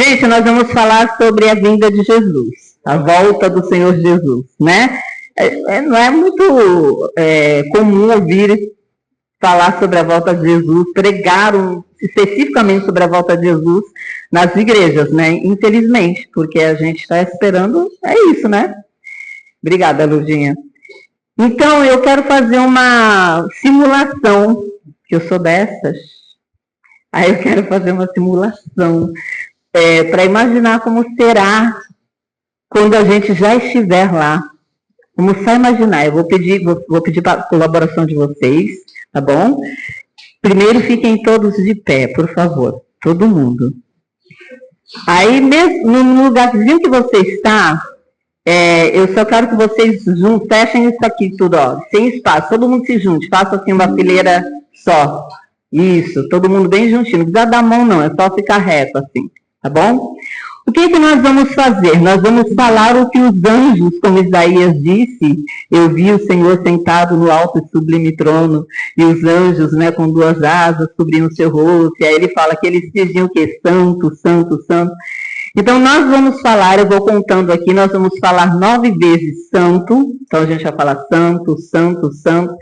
Gente, nós vamos falar sobre a vinda de Jesus, a volta do Senhor Jesus, né? Não é muito comum ouvir falar sobre a volta de Jesus, pregar especificamente sobre a volta de Jesus nas igrejas, né? Infelizmente, porque a gente está esperando, é isso, né? Obrigada, Lurdinha. Então, eu quero fazer uma simulação, que eu sou dessas. Aí eu quero fazer uma simulação para imaginar como será quando a gente já estiver lá. Vamos só imaginar. Eu vou pedir para a colaboração de vocês, tá bom? Primeiro, fiquem todos de pé, por favor. Todo mundo. Aí, mesmo no lugarzinho que você está, eu só quero que vocês fechem isso aqui tudo, ó, sem espaço. Todo mundo se junte, faça assim uma fileira só. Isso, todo mundo bem juntinho. Não precisa dar mão, não, é só ficar reto assim, tá bom? O que nós vamos fazer? Nós vamos falar o que os anjos, como Isaías disse, eu vi o Senhor sentado no alto e sublime trono, e os anjos, né, com duas asas, cobriam o seu rosto, e aí ele fala que eles diziam o quê? Santo, santo, santo. Então nós vamos falar, eu vou contando aqui, nós vamos falar 9 vezes santo, então a gente vai falar santo, santo, santo,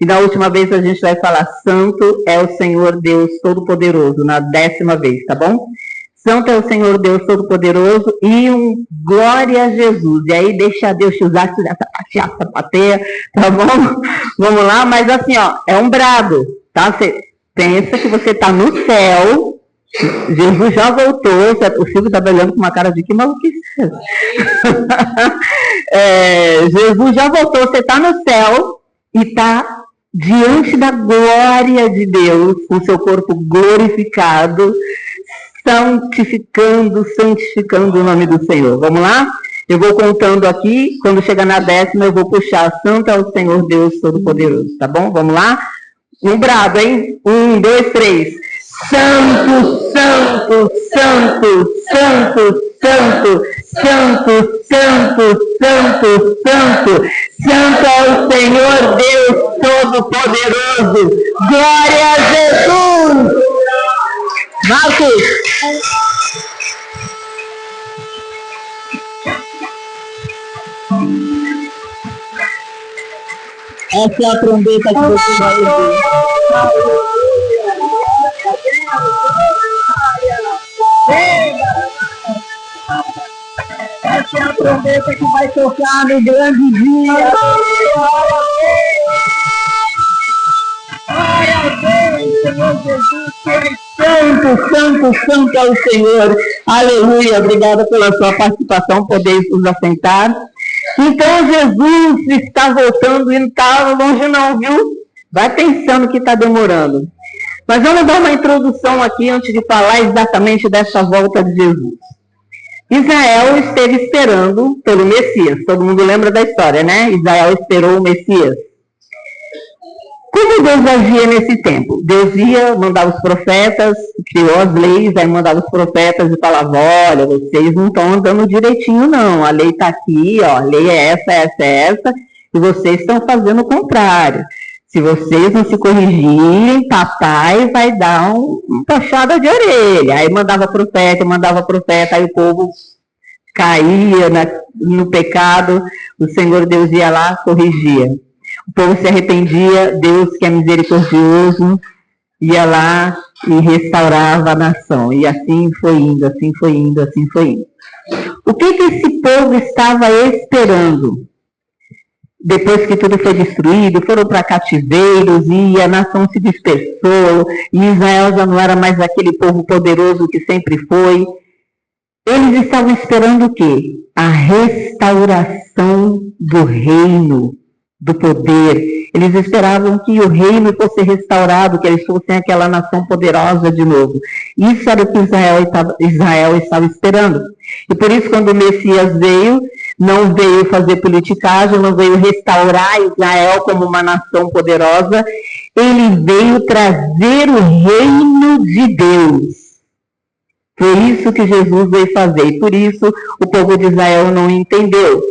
e na última vez a gente vai falar santo é o Senhor Deus Todo-Poderoso, na 10ª vez, tá bom? Santo é o Senhor Deus Todo-Poderoso e glória a Jesus. E aí deixa Deus te usar, essa sapateia, tá bom? Vamos lá, mas assim, ó, é um brado, tá? Você pensa que você tá no céu, Jesus já voltou, o Silvio tá olhando com uma cara de que maluquice. Jesus já voltou, você tá no céu e tá diante da glória de Deus, com seu corpo glorificado, santificando o nome do Senhor. Vamos lá? Eu vou contando aqui, quando chegar na 10ª eu vou puxar santo é o Senhor Deus Todo-Poderoso, tá bom? Vamos lá? Um brado, hein? 1, 2, 3. Santo, santo, santo, santo, santo, santo, santo, santo, santo, santo é o Senhor Deus Todo-Poderoso. Glória a Jesus! Marcos! Essa é a trombeta que você vai ouvir. Essa é a trombeta que vai tocar no grande dia. Glória a Deus, Senhor Jesus, santo, santo, santo é o Senhor. Aleluia, obrigada pela sua participação, podeis nos assentar. Então Jesus está voltando e não está longe não, viu? Vai pensando que está demorando. Mas vamos dar uma introdução aqui antes de falar exatamente dessa volta de Jesus. Israel esteve esperando pelo Messias. Todo mundo lembra da história, né? Israel esperou o Messias. Como Deus agia nesse tempo? Deus ia, mandava os profetas, criou as leis, aí mandava os profetas e falava, olha, vocês não estão andando direitinho não, a lei está aqui, ó, a lei é essa, essa, essa, e vocês estão fazendo o contrário. Se vocês não se corrigirem, papai vai dar uma puxada de orelha. Aí mandava profeta, aí o povo caía no pecado, o Senhor Deus ia lá, corrigia. O povo se arrependia, Deus, que é misericordioso, ia lá e restaurava a nação. E assim foi indo, assim foi indo, assim foi indo. O que esse povo estava esperando? Depois que tudo foi destruído, foram para cativeiros e a nação se dispersou, e Israel já não era mais aquele povo poderoso que sempre foi. Eles estavam esperando o quê? A restauração do reino, do poder. Eles esperavam que o reino fosse restaurado, que eles fossem aquela nação poderosa de novo. Isso era o que Israel estava esperando. E por isso, quando o Messias veio, não veio fazer politicagem, não veio restaurar Israel como uma nação poderosa, ele veio trazer o reino de Deus. Foi isso que Jesus veio fazer, e por isso o povo de Israel não entendeu.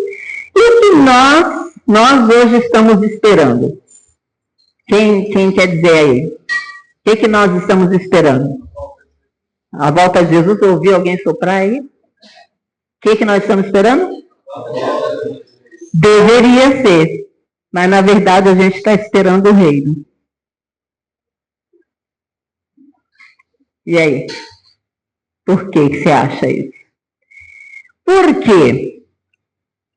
E o que nós hoje estamos esperando? Quem quer dizer aí? O que nós estamos esperando? A volta de Jesus, ouviu alguém soprar aí? O que nós estamos esperando? Deveria ser. Mas, na verdade, a gente está esperando o reino. E aí? Por que você acha isso? Porque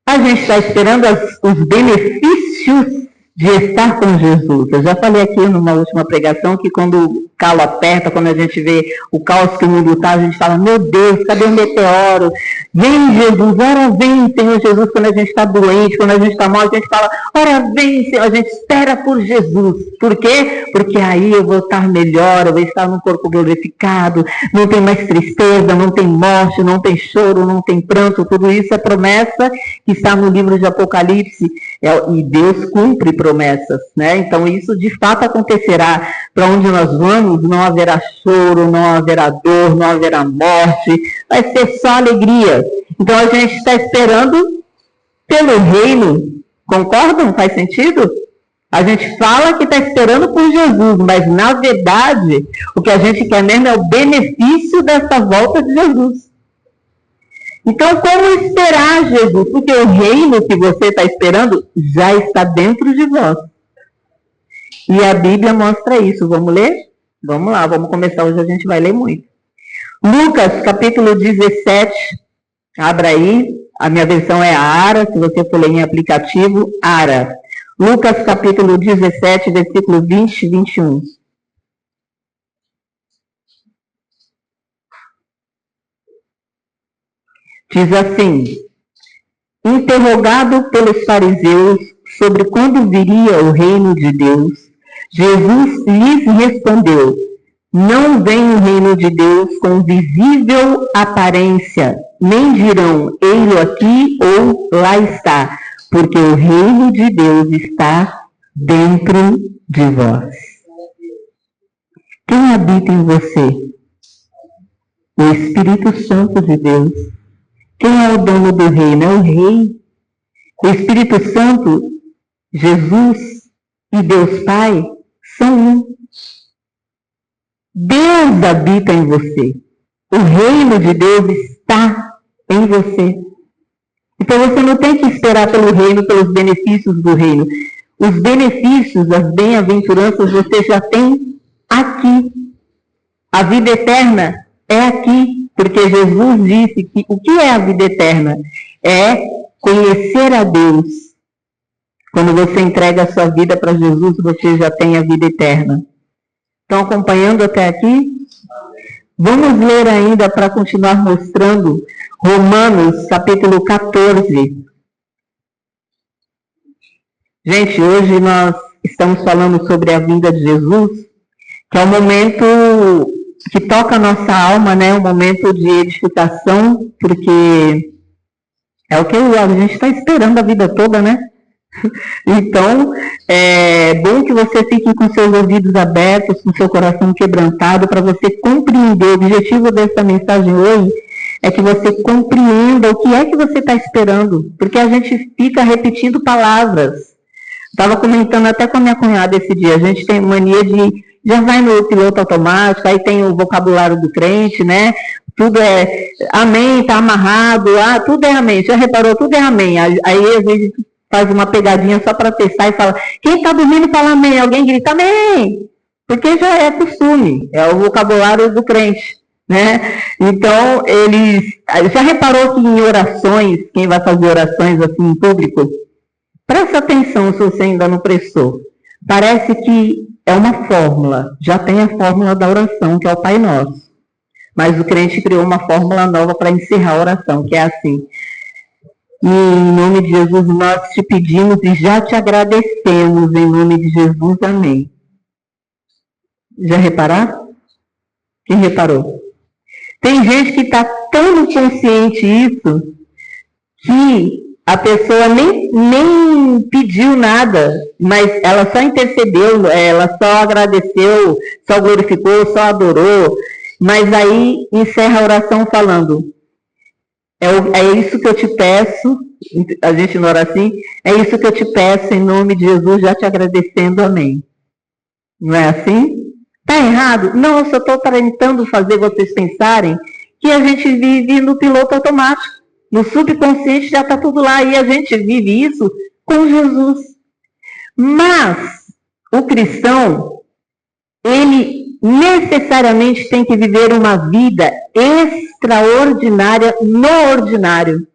a gente está esperando os benefícios de estar com Jesus. Eu já falei aqui numa última pregação que quando o calo aperta, quando a gente vê o caos que o mundo está, a gente fala, meu Deus, cadê o meteoro? Vem Jesus, ora vem Senhor Jesus, quando a gente está doente, quando a gente está mal, a gente fala, ora vem Senhor, a gente espera por Jesus. Por quê? Porque aí eu vou estar melhor, eu vou estar num corpo glorificado, não tem mais tristeza, não tem morte, não tem choro, não tem pranto, tudo isso é promessa que está no livro de Apocalipse, e Deus cumpre promessas, né? Então isso de fato acontecerá. Para onde nós vamos, não haverá choro, não haverá dor, não haverá morte, vai ser só alegria. Então a gente está esperando pelo reino, concordam? Faz sentido? A gente fala que está esperando por Jesus, mas na verdade o que a gente quer mesmo é o benefício dessa volta de Jesus. Então, como esperar Jesus? Porque o reino que você está esperando já está dentro de vós. E a Bíblia mostra isso. Vamos ler? Vamos lá, vamos começar. Hoje a gente vai ler muito. Lucas, capítulo 17. Abra aí. A minha versão é a ARA. Se você for ler em aplicativo, ARA. Lucas, capítulo 17, versículo 20 e 21. Diz assim: interrogado pelos fariseus sobre quando viria o reino de Deus, Jesus lhes respondeu: não vem o reino de Deus com visível aparência, nem dirão, ei-lo aqui ou lá está, porque o reino de Deus está dentro de vós. Quem habita em você? O Espírito Santo de Deus. Quem é o dono do reino? É o Rei. O Espírito Santo, Jesus e Deus Pai são um. Deus habita em você. O reino de Deus está em você. Então você não tem que esperar pelo reino, pelos benefícios do reino. Os benefícios, as bem-aventuranças você já tem aqui. A vida eterna é aqui. Porque Jesus disse que o que é a vida eterna? É conhecer a Deus. Quando você entrega a sua vida para Jesus, você já tem a vida eterna. Estão acompanhando até aqui? Vamos ler ainda para continuar mostrando Romanos, capítulo 14. Gente, hoje nós estamos falando sobre a vinda de Jesus, que é um momento que toca a nossa alma, né? Um momento de edificação, porque é o que a gente está esperando a vida toda, né? Então, é bom que você fique com seus ouvidos abertos, com seu coração quebrantado, para você compreender. O objetivo dessa mensagem hoje é que você compreenda o que é que você está esperando, porque a gente fica repetindo palavras. Estava comentando até com a minha cunhada esse dia, a gente tem mania de já vai no piloto automático, aí tem o vocabulário do crente, né? Tudo é amém, tá amarrado, tudo é amém. Já reparou? Tudo é amém. Aí às vezes faz uma pegadinha só para testar e fala, quem tá dormindo fala amém, alguém grita amém. Porque já é costume, é o vocabulário do crente, né? Então, já reparou que em orações, quem vai fazer orações assim em público, presta atenção se você ainda não prestou. Parece que é uma fórmula, já tem a fórmula da oração, que é o Pai Nosso. Mas o crente criou uma fórmula nova para encerrar a oração, que é assim: em nome de Jesus nós te pedimos e já te agradecemos, em nome de Jesus, amém. Já repararam? Quem reparou? Tem gente que está tão consciente disso que a pessoa nem pediu nada, mas ela só intercedeu, ela só agradeceu, só glorificou, só adorou, mas aí encerra a oração falando, é isso que eu te peço, a gente não ora assim, é isso que eu te peço em nome de Jesus, já te agradecendo, amém. Não é assim? Está errado? Não, eu só estou tentando fazer vocês pensarem que a gente vive no piloto automático. No subconsciente já está tudo lá e a gente vive isso com Jesus. Mas o cristão, ele necessariamente tem que viver uma vida extraordinária no ordinário.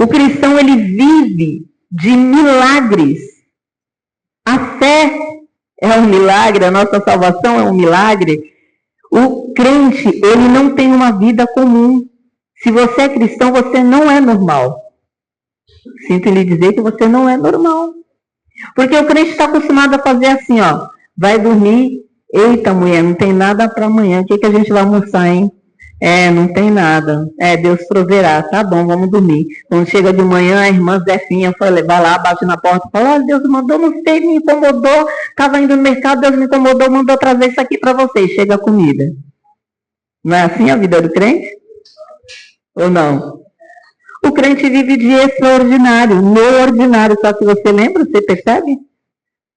O cristão, ele vive de milagres. A fé é um milagre, a nossa salvação é um milagre. O crente, ele não tem uma vida comum. Se você é cristão, você não é normal. Sinto lhe dizer que você não é normal. Porque o crente está acostumado a fazer assim, ó. Vai dormir, eita mulher, não tem nada para amanhã. O que a gente vai almoçar, hein? Não tem nada. Deus proverá. Tá bom, vamos dormir. Quando chega de manhã, a irmã Zefinha vai lá, bate na porta e fala, Deus mandou, não sei, me incomodou. Estava indo no mercado, Deus me incomodou, mandou trazer isso aqui para vocês. Chega a comida. Não é assim a vida do crente? Ou não? O crente vive de extraordinário, no ordinário. Só que você lembra, você percebe?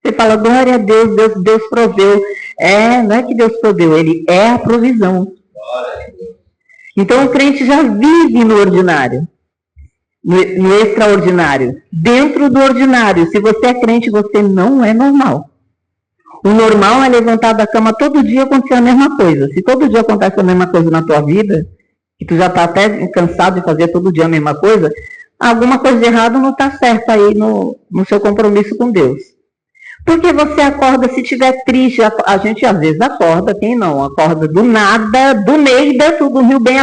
Você fala, glória a Deus, Deus proveu. Não é que Deus proveu, ele é a provisão. Então o crente já vive no ordinário, no extraordinário, dentro do ordinário. Se você é crente, você não é normal. O normal é levantar da cama todo dia acontecer a mesma coisa. Se todo dia acontece a mesma coisa na tua vida, e tu já está até cansado de fazer todo dia a mesma coisa, alguma coisa de errado não está certa aí no seu compromisso com Deus. Porque você acorda, se estiver triste, a gente às vezes acorda, quem não? Acorda do nada, do nada, tu dormiu bem,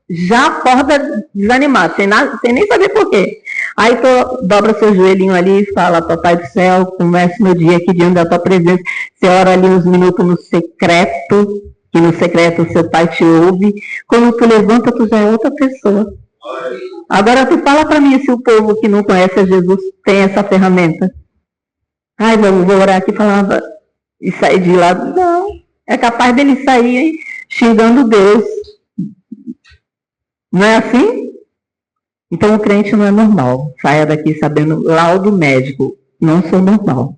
já acorda desanimado, sem nem saber por quê. Aí tu dobra seu joelhinho ali e fala, Papai do Céu, comece meu dia aqui diante da tua presença. Você ora ali uns minutos no secreto, que no secreto o seu pai te ouve. Quando tu levanta, tu já é outra pessoa. Agora tu fala para mim se o povo que não conhece a Jesus tem essa ferramenta. Ai, vou orar aqui falando e sair de lá. Não, é capaz dele sair xingando Deus. Não é assim? Então o crente não é normal. Saia daqui sabendo, laudo médico, não sou normal.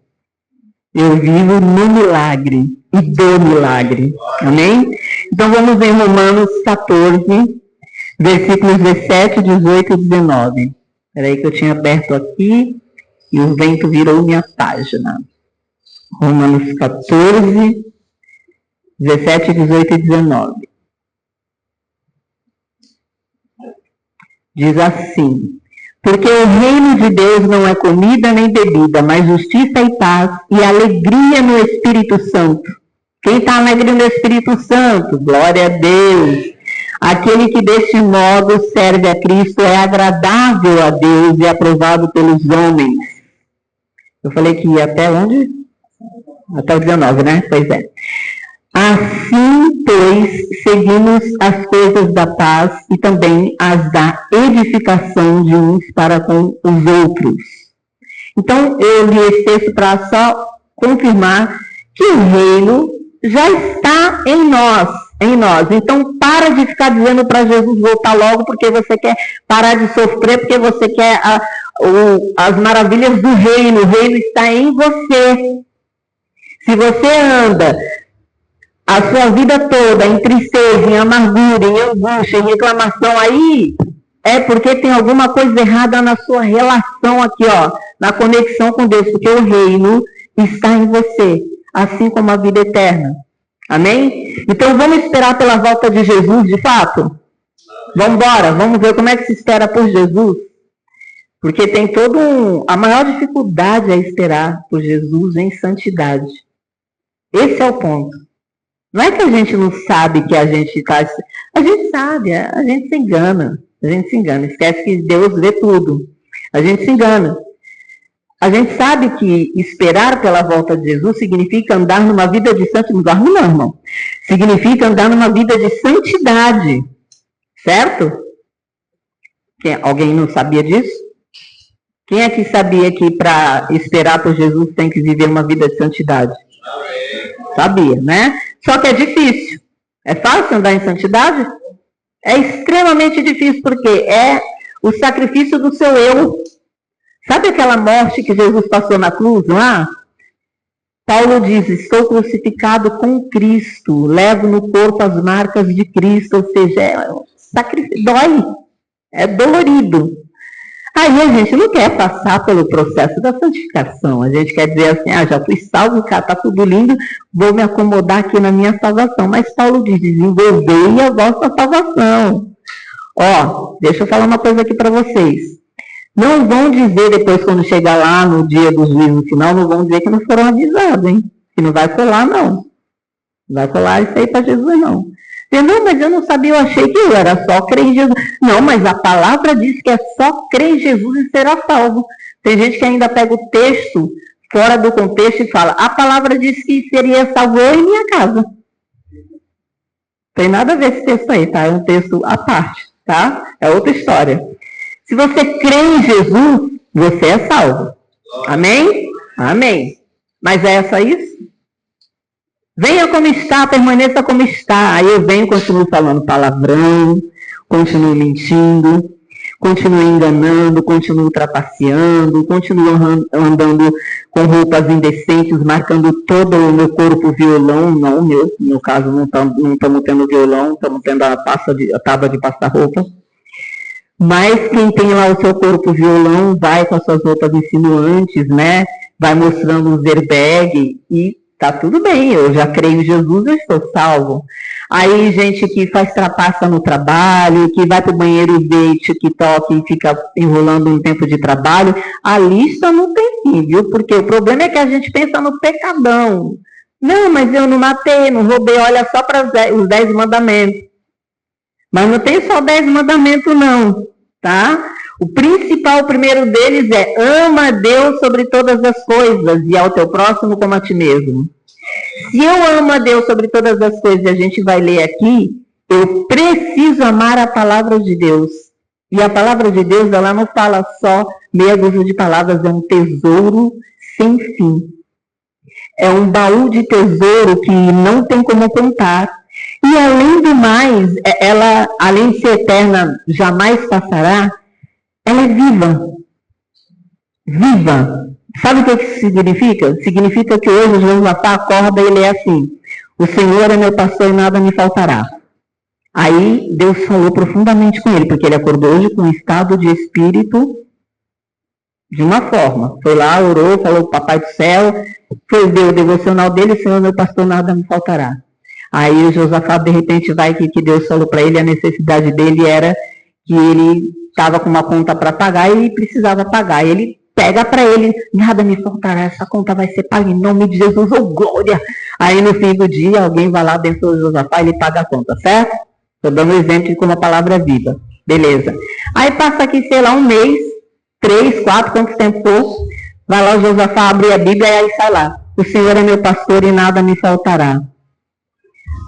Eu vivo no milagre e do milagre. Amém? Então vamos ver Romanos 14, versículos 17, 18 e 19. Espera aí que eu tinha aberto aqui. E o vento virou minha página. Romanos 14, 17, 18 e 19. Diz assim, porque o reino de Deus não é comida nem bebida, mas justiça e paz e alegria no Espírito Santo. Quem está alegre no Espírito Santo? Glória a Deus. Aquele que deste modo serve a Cristo é agradável a Deus e aprovado pelos homens. Eu falei que ia até onde? Até o 19, né? Pois é. Assim, pois, seguimos as coisas da paz e também as da edificação de uns para com os outros. Então, eu li esse texto para só confirmar que o reino já está em nós. Então, para de ficar dizendo para Jesus voltar logo porque você quer parar de sofrer, porque você quer as maravilhas do reino. O reino está em você. Se você anda a sua vida toda em tristeza, em amargura, em angústia, em reclamação, aí é porque tem alguma coisa errada na sua relação aqui, ó, na conexão com Deus, porque o reino está em você, assim como a vida eterna. Amém? Então vamos esperar pela volta de Jesus, de fato? Vamos embora, vamos ver como é que se espera por Jesus. Porque tem a maior dificuldade é esperar por Jesus em santidade. Esse é o ponto. Não é que a gente não sabe que a gente está... A gente sabe, a gente se engana. Esquece que Deus vê tudo. A gente se engana. A gente sabe que esperar pela volta de Jesus significa andar numa vida de santidade. Não dorme não, irmão. Significa andar numa vida de santidade. Certo? Alguém não sabia disso? Quem é que sabia que para esperar por Jesus tem que viver uma vida de santidade? Sabia, né? Só que é difícil. É fácil andar em santidade? É extremamente difícil, porque é o sacrifício do seu eu. Sabe aquela morte que Jesus passou na cruz lá? Paulo diz, estou crucificado com Cristo, levo no corpo as marcas de Cristo, ou seja, dói, é dolorido. Aí a gente não quer passar pelo processo da santificação, a gente quer dizer assim, já fui salvo, cara, tá tudo lindo, vou me acomodar aqui na minha salvação. Mas Paulo diz, desenvolvei a vossa salvação. Deixa eu falar uma coisa aqui para vocês. Não vão dizer depois, quando chegar lá no dia do juízo final, não vão dizer que não foram avisados, hein? Que não vai colar, não. Não vai colar isso aí para Jesus, não. Não, mas eu não sabia, eu achei que eu era só crer em Jesus. Não, mas a palavra diz que é só crer em Jesus e será salvo. Tem gente que ainda pega o texto fora do contexto e fala, a palavra diz que seria salvo eu e minha casa. Tem nada a ver esse texto aí, tá? É um texto à parte, tá? É outra história. Se você crê em Jesus, você é salvo. Amém? Amém. Mas é só isso? Venha como está, permaneça como está. Aí eu venho e continuo falando palavrão, continuo mentindo, continuo enganando, continuo trapaceando, continuo andando com roupas indecentes, marcando todo o meu corpo violão. Não, no caso não estamos tendo violão, estamos tendo a tábua de passar roupa. Mas quem tem lá o seu corpo violão vai com as suas roupas insinuantes, né? Vai mostrando os airbag e tá tudo bem, eu já creio em Jesus, eu estou salvo. Aí gente que faz trapaça no trabalho, que vai pro banheiro ver TikTok e fica enrolando um tempo de trabalho, a lista não tem fim, viu? Porque o problema é que a gente pensa no pecadão. Não, mas eu não matei, não roubei, olha só para os 10 mandamentos. Mas não tem só 10 mandamentos não, tá? O principal, o primeiro deles é ama a Deus sobre todas as coisas e ao teu próximo como a ti mesmo. Se eu amo a Deus sobre todas as coisas, e a gente vai ler aqui, eu preciso amar a palavra de Deus. E a palavra de Deus, ela não fala só meia dúzia de palavras, é um tesouro sem fim. É um baú de tesouro que não tem como contar. E além do mais, ela, além de ser eterna, jamais passará, ela é viva. Viva. Sabe o que isso significa? Significa que hoje Josafá acorda e ele é assim, o Senhor é meu pastor e nada me faltará. Aí Deus falou profundamente com ele, porque ele acordou hoje com um estado de espírito de uma forma. Foi lá, orou, falou com o Papai do Céu, deu o devocional dele, Senhor meu pastor, nada me faltará. Aí o Josafá, de repente, vai que Deus falou para ele, a necessidade dele era que ele estava com uma conta para pagar e precisava pagar. Ele pega para ele, nada me faltará, essa conta vai ser paga em nome de Jesus, glória! Aí no fim do dia, alguém vai lá dentro do Josafá e ele paga a conta, certo? Estou dando um exemplo de como a palavra é viva. Beleza. Aí passa aqui, sei lá, um mês, 3, 4, quanto tempo for, vai lá o Josafá, abre a Bíblia e aí sai lá. O Senhor é meu pastor e nada me faltará.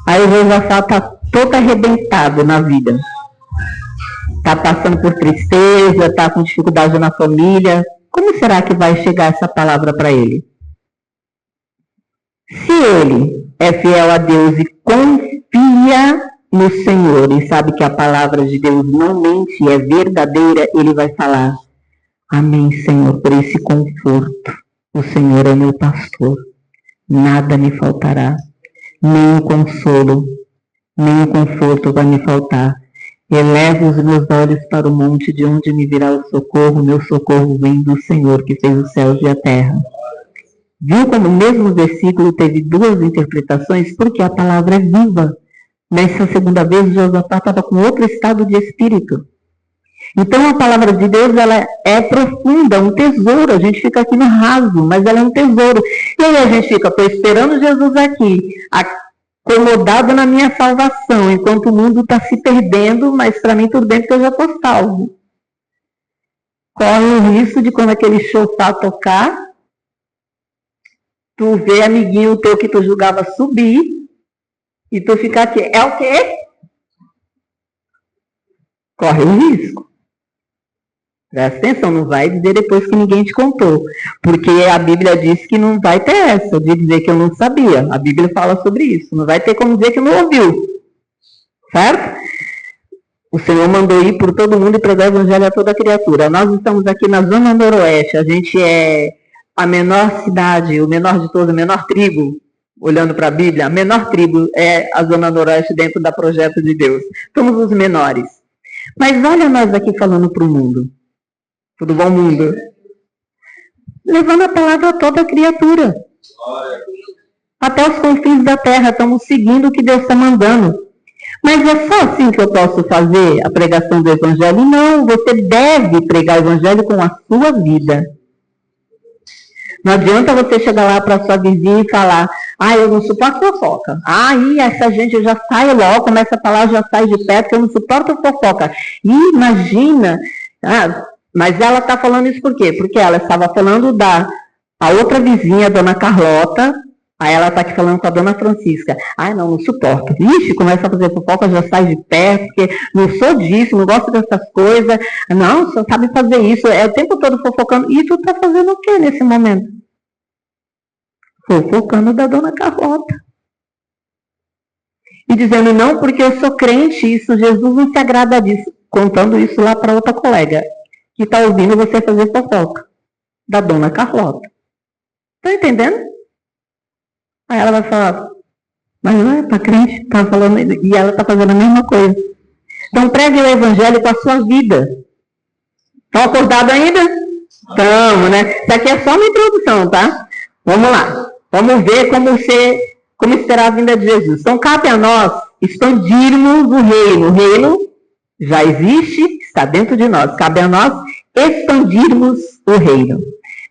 Aí o Josafá está todo arrebentado na vida. Está passando por tristeza, está com dificuldade na família. Como será que vai chegar essa palavra para ele? Se ele é fiel a Deus e confia no Senhor e sabe que a palavra de Deus não mente, é verdadeira, ele vai falar, amém, Senhor, por esse conforto. O Senhor é meu pastor, nada me faltará. Nem o consolo, nem o conforto vai me faltar. Elevo os meus olhos para o monte de onde me virá o socorro. Meu socorro vem do Senhor que fez os céus e a terra. Viu como o mesmo versículo teve duas interpretações? Porque a palavra é viva. Nessa segunda vez, Josafá estava com outro estado de espírito. Então a palavra de Deus, ela é profunda, um tesouro. A gente fica aqui no raso, mas ela é um tesouro. E aí a gente fica, estou esperando Jesus aqui, acomodado na minha salvação, enquanto o mundo está se perdendo, mas para mim tudo bem porque eu já estou salvo. Corre o risco de quando aquele chofar tocar, tu vê amiguinho teu que tu julgava subir, e tu ficar aqui, é o quê? Corre o risco. Presta atenção, não vai dizer depois que ninguém te contou. Porque a Bíblia diz que não vai ter essa de dizer que eu não sabia. A Bíblia fala sobre isso. Não vai ter como dizer que não ouviu. Certo? O Senhor mandou ir por todo mundo e pregar o evangelho a toda criatura. Nós estamos aqui na Zona Noroeste. A gente é A menor cidade, o menor de todos, a menor tribo, olhando para a Bíblia, a menor tribo é a Zona Noroeste dentro da Projeto de Deus. Somos os menores. Mas olha nós aqui falando para o mundo. Tudo bom, mundo? Levando a palavra a toda criatura. Até os confins da terra, estamos seguindo o que Deus está mandando. Mas é só assim que eu posso fazer a pregação do Evangelho? Não, você deve pregar o Evangelho com a sua vida. Não adianta você chegar lá para sua vizinha e falar: eu não suporto fofoca. Essa gente já sai logo, começa a falar, já sai de perto, que eu não suporto fofoca. Imagina. Mas ela está falando isso por quê? Porque ela estava falando a outra vizinha, a dona Carlota. Aí ela está aqui falando com a dona Francisca. Não suporto. Ixi, começa a fazer fofoca, já sai de perto, porque não sou disso, não gosto dessas coisas. Não, só sabe fazer isso. É o tempo todo fofocando. E tu está fazendo o quê nesse momento? Fofocando da dona Carlota. E dizendo, não, porque eu sou crente, isso, Jesus não se agrada disso. Contando isso lá para outra colega, que está ouvindo você fazer fofoca. Da dona Carlota. Está entendendo? Aí ela vai falar, mas não é para crente, tá falando, e ela está fazendo a mesma coisa. Então pregue o Evangelho com a sua vida. Estão acordados ainda? Estamos, né? Isso aqui é só uma introdução, tá? Vamos lá. Vamos ver como esperar a vinda de Jesus. Então cabe a nós expandirmos o reino. O reino já existe, está dentro de nós. Cabe a nós expandirmos o reino.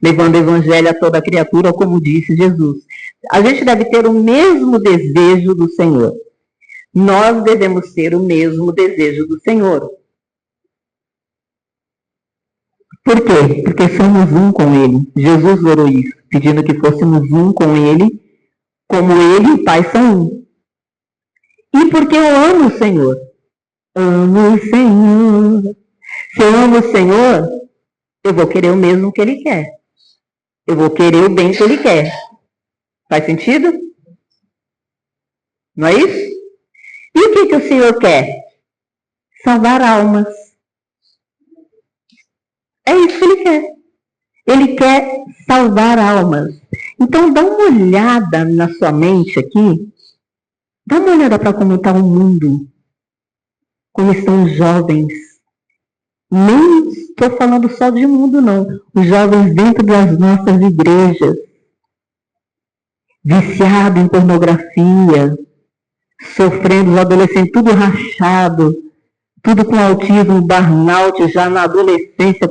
Levando o Evangelho a toda criatura, como disse Jesus. A gente deve ter o mesmo desejo do Senhor. Nós devemos ter o mesmo desejo do Senhor. Por quê? Porque somos um com Ele. Jesus orou isso, pedindo que fôssemos um com Ele, como Ele e o Pai são um. E porque eu amo o Senhor. Amo o Senhor. Se eu amo o Senhor, eu vou querer o mesmo que Ele quer. Eu vou querer o bem que Ele quer. Faz sentido? Não é isso? E o que o Senhor quer? Salvar almas. É isso que Ele quer. Ele quer salvar almas. Então dá uma olhada na sua mente aqui. Dá uma olhada para como está o mundo. Como estão os jovens. Nem estou falando só de mundo, não. Os jovens dentro das nossas igrejas. Viciado em pornografia, sofrendo, os adolescentes tudo rachado, tudo com autismo, burnout, já na adolescência.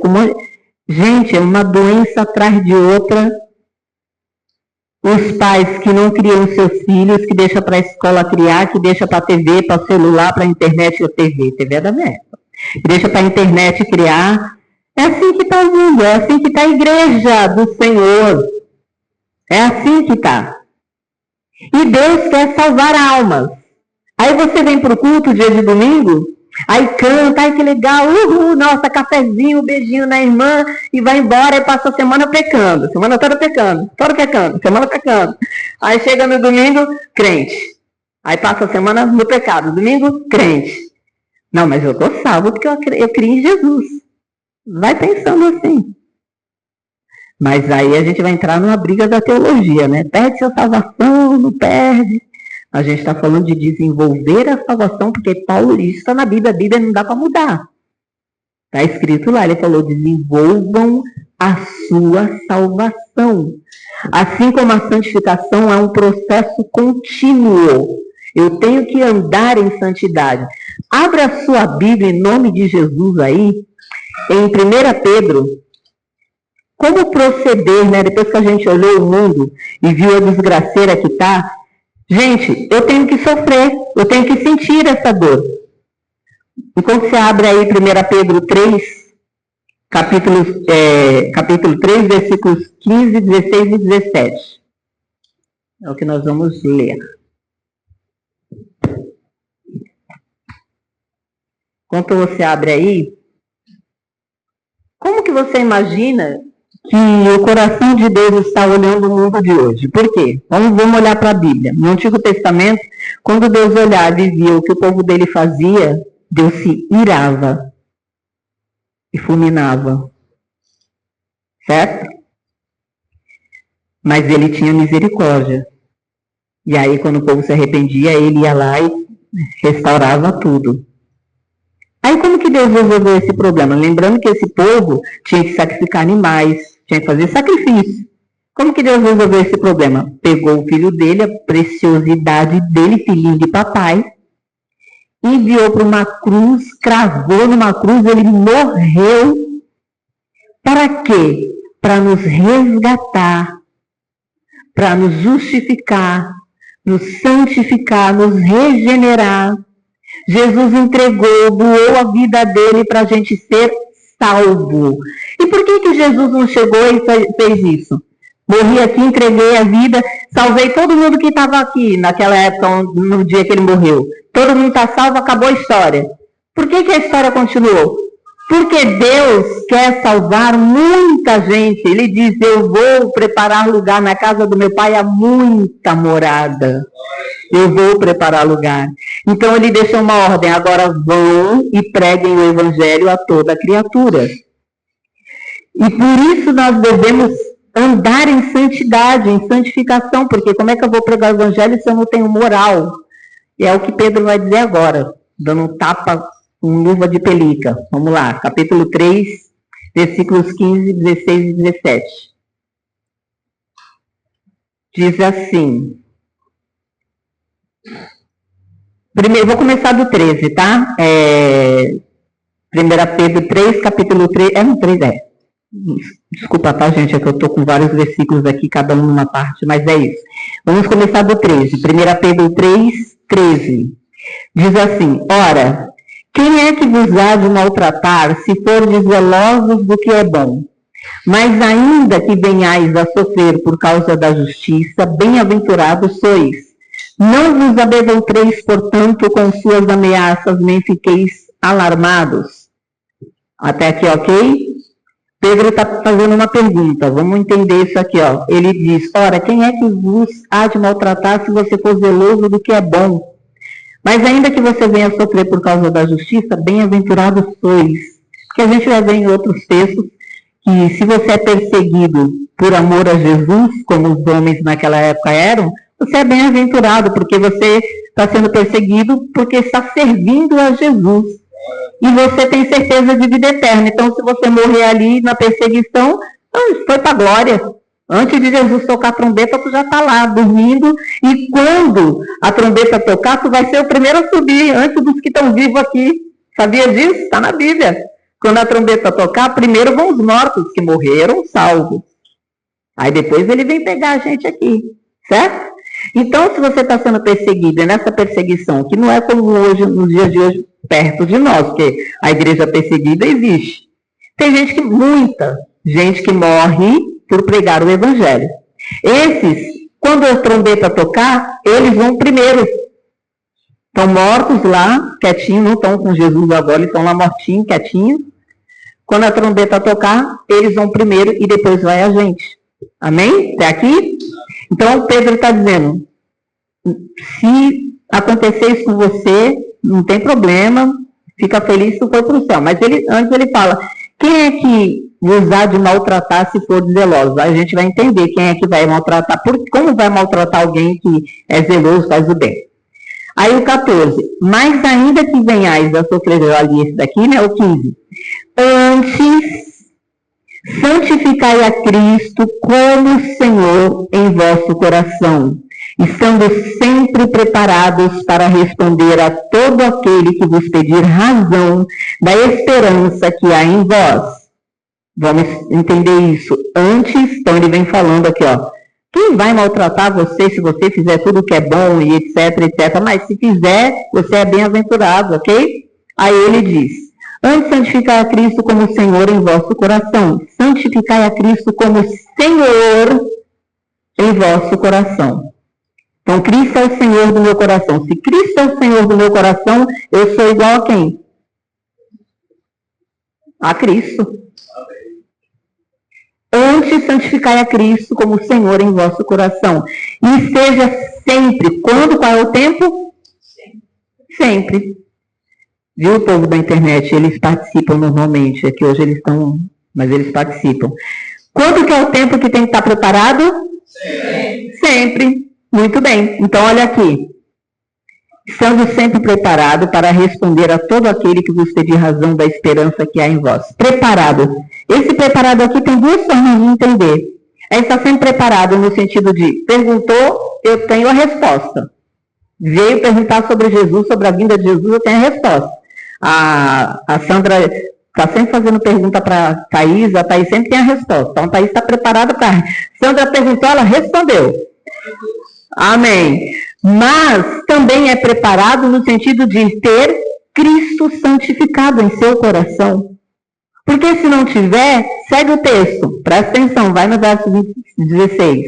Gente, é uma doença atrás de outra. Os pais que não criam seus filhos, que deixam para a escola criar, que deixam para a TV, para o celular, para a internet, ou TV é da merda. Que deixa para a internet criar. É assim que está o mundo, é assim que está a igreja do Senhor. É assim que está. E Deus quer salvar almas. Aí você vem para o culto dia de domingo, aí canta, ai que legal, nossa, cafezinho, beijinho na irmã, e vai embora, e passa a semana pecando, semana toda pecando, semana pecando. Aí chega no domingo, crente. Aí passa a semana no pecado, domingo, crente. Não, mas eu estou salvo porque eu creio em Jesus. Vai pensando assim. Mas aí a gente vai entrar numa briga da teologia, né? Perde sua salvação, não perde. A gente está falando de desenvolver a salvação, porque Paulo, isso está na Bíblia, a Bíblia não dá para mudar. Está escrito lá, ele falou, desenvolvam a sua salvação. Assim como a santificação é um processo contínuo. Eu tenho que andar em santidade. Abra a sua Bíblia em nome de Jesus aí, em 1 Pedro. Como proceder, né? Depois que a gente olhou o mundo e viu a desgraceira que está, gente, eu tenho que sofrer, eu tenho que sentir essa dor. Enquanto você abre aí 1 Pedro 3, capítulo 3, versículos 15, 16 e 17. É o que nós vamos ler. Enquanto você abre aí, como que você imagina que o coração de Deus está olhando o mundo de hoje? Por quê? Vamos olhar para a Bíblia. No Antigo Testamento, quando Deus olhava e via o que o povo dele fazia, Deus se irava e fulminava. Certo? Mas ele tinha misericórdia. E aí, quando o povo se arrependia, ele ia lá e restaurava tudo. Aí, como que Deus resolveu esse problema? Lembrando que esse povo tinha que sacrificar animais, tinha que fazer sacrifício. Como que Deus resolveu esse problema? Pegou o filho dele, a preciosidade dele, filhinho de papai, enviou para uma cruz, cravou numa cruz, ele morreu. Para quê? Para nos resgatar, para nos justificar, nos santificar, nos regenerar. Jesus entregou, doou a vida dele para a gente ser salvo. E por que Jesus não chegou e fez isso? Morri aqui, entreguei a vida, salvei todo mundo que estava aqui naquela época, no dia que ele morreu. Todo mundo está salvo, acabou a história. Por que a história continuou? Porque Deus quer salvar muita gente. Ele diz, eu vou preparar lugar na casa do meu pai, há muita morada. Eu vou preparar lugar. Então ele deixou uma ordem, agora vão e preguem o evangelho a toda criatura. E por isso nós devemos andar em santidade, em santificação, porque como é que eu vou pregar o evangelho se eu não tenho moral? E é o que Pedro vai dizer agora, dando um tapa com luva de pelica. Vamos lá, capítulo 3, versículos 15, 16 e 17. Diz assim. Primeiro, vou começar do 13, tá? 1 Pedro 3, capítulo 3, no 3 Desculpa, tá, gente? É que eu tô com vários versículos aqui, cada um numa parte, mas é isso. Vamos começar do 13. 1 Pedro 3, 13. Diz assim, ora, quem é que vos há de maltratar, se fordes zelosos do que é bom? Mas ainda que venhais a sofrer por causa da justiça, bem-aventurados sois. Não vos amedronteis, portanto, com suas ameaças, nem fiqueis alarmados. Até aqui, ok? Pedro está fazendo uma pergunta, vamos entender isso aqui, ó. Ele diz, ora, quem é que vos há de maltratar se você for zeloso do que é bom? Mas ainda que você venha sofrer por causa da justiça, bem-aventurados sois. Porque a gente vai ver em outros textos que se você é perseguido por amor a Jesus, como os homens naquela época eram, você é bem-aventurado, porque você está sendo perseguido porque está servindo a Jesus. E você tem certeza de vida eterna. Então, se você morrer ali na perseguição, foi para a glória. Antes de Jesus tocar a trombeta, tu já está lá, dormindo. E quando a trombeta tocar, tu vai ser o primeiro a subir, antes dos que estão vivos aqui. Sabia disso? Está na Bíblia. Quando a trombeta tocar, primeiro vão os mortos que morreram, salvos. Aí depois ele vem pegar a gente aqui. Certo? Então, se você está sendo perseguido, é nessa perseguição, que não é como hoje, nos dias de hoje, perto de nós, porque a igreja perseguida existe. Tem gente muita gente que morre por pregar o evangelho. Esses, quando a trombeta tocar, eles vão primeiro. Estão mortos lá, quietinhos, não estão com Jesus agora, eles estão lá mortinhos, quietinhos. Quando a trombeta tocar, eles vão primeiro e depois vai a gente. Amém? Até aqui? Então, Pedro está dizendo, se acontecer isso com você, não tem problema, fica feliz se for para o céu. Mas antes ele fala, quem é que vos há de maltratar se for zeloso? Aí a gente vai entender quem é que vai maltratar, como vai maltratar alguém que é zeloso, faz o bem. Aí o 14, mas ainda que venhais a sofrer ali esse daqui, né, o 15, antes santificai a Cristo como Senhor em vosso coração, estando sempre preparados para responder a todo aquele que vos pedir razão da esperança que há em vós. Vamos entender isso. Antes, então ele vem falando aqui, ó, quem vai maltratar você se você fizer tudo o que é bom e etc, etc, mas se fizer, você é bem-aventurado, ok? Aí ele diz, antes santificai a Cristo como Senhor em vosso coração. Santificai a Cristo como Senhor em vosso coração. Então, Cristo é o Senhor do meu coração. Se Cristo é o Senhor do meu coração, eu sou igual a quem? A Cristo. Antes santificai a Cristo como Senhor em vosso coração. E seja sempre. Quando? Qual é o tempo? Sempre. Viu o povo da internet? Eles participam normalmente. Aqui hoje eles estão... Mas eles participam. Quanto que é o tempo que tem que estar preparado? Sempre. Muito bem. Então, olha aqui. Estando sempre preparado para responder a todo aquele que vos pedir razão da esperança que há em vós. Preparado. Esse preparado aqui tem duas formas de entender. É estar sempre preparado no sentido de perguntou, eu tenho a resposta. Veio perguntar sobre Jesus, sobre a vinda de Jesus, eu tenho a resposta. A Sandra está sempre fazendo pergunta para a Thaís sempre tem a resposta. Então, a Thaís está preparada para... Sandra perguntou, ela respondeu. Amém. Mas também é preparado no sentido de ter Cristo santificado em seu coração. Porque se não tiver, segue o texto. Presta atenção, vai no verso 16.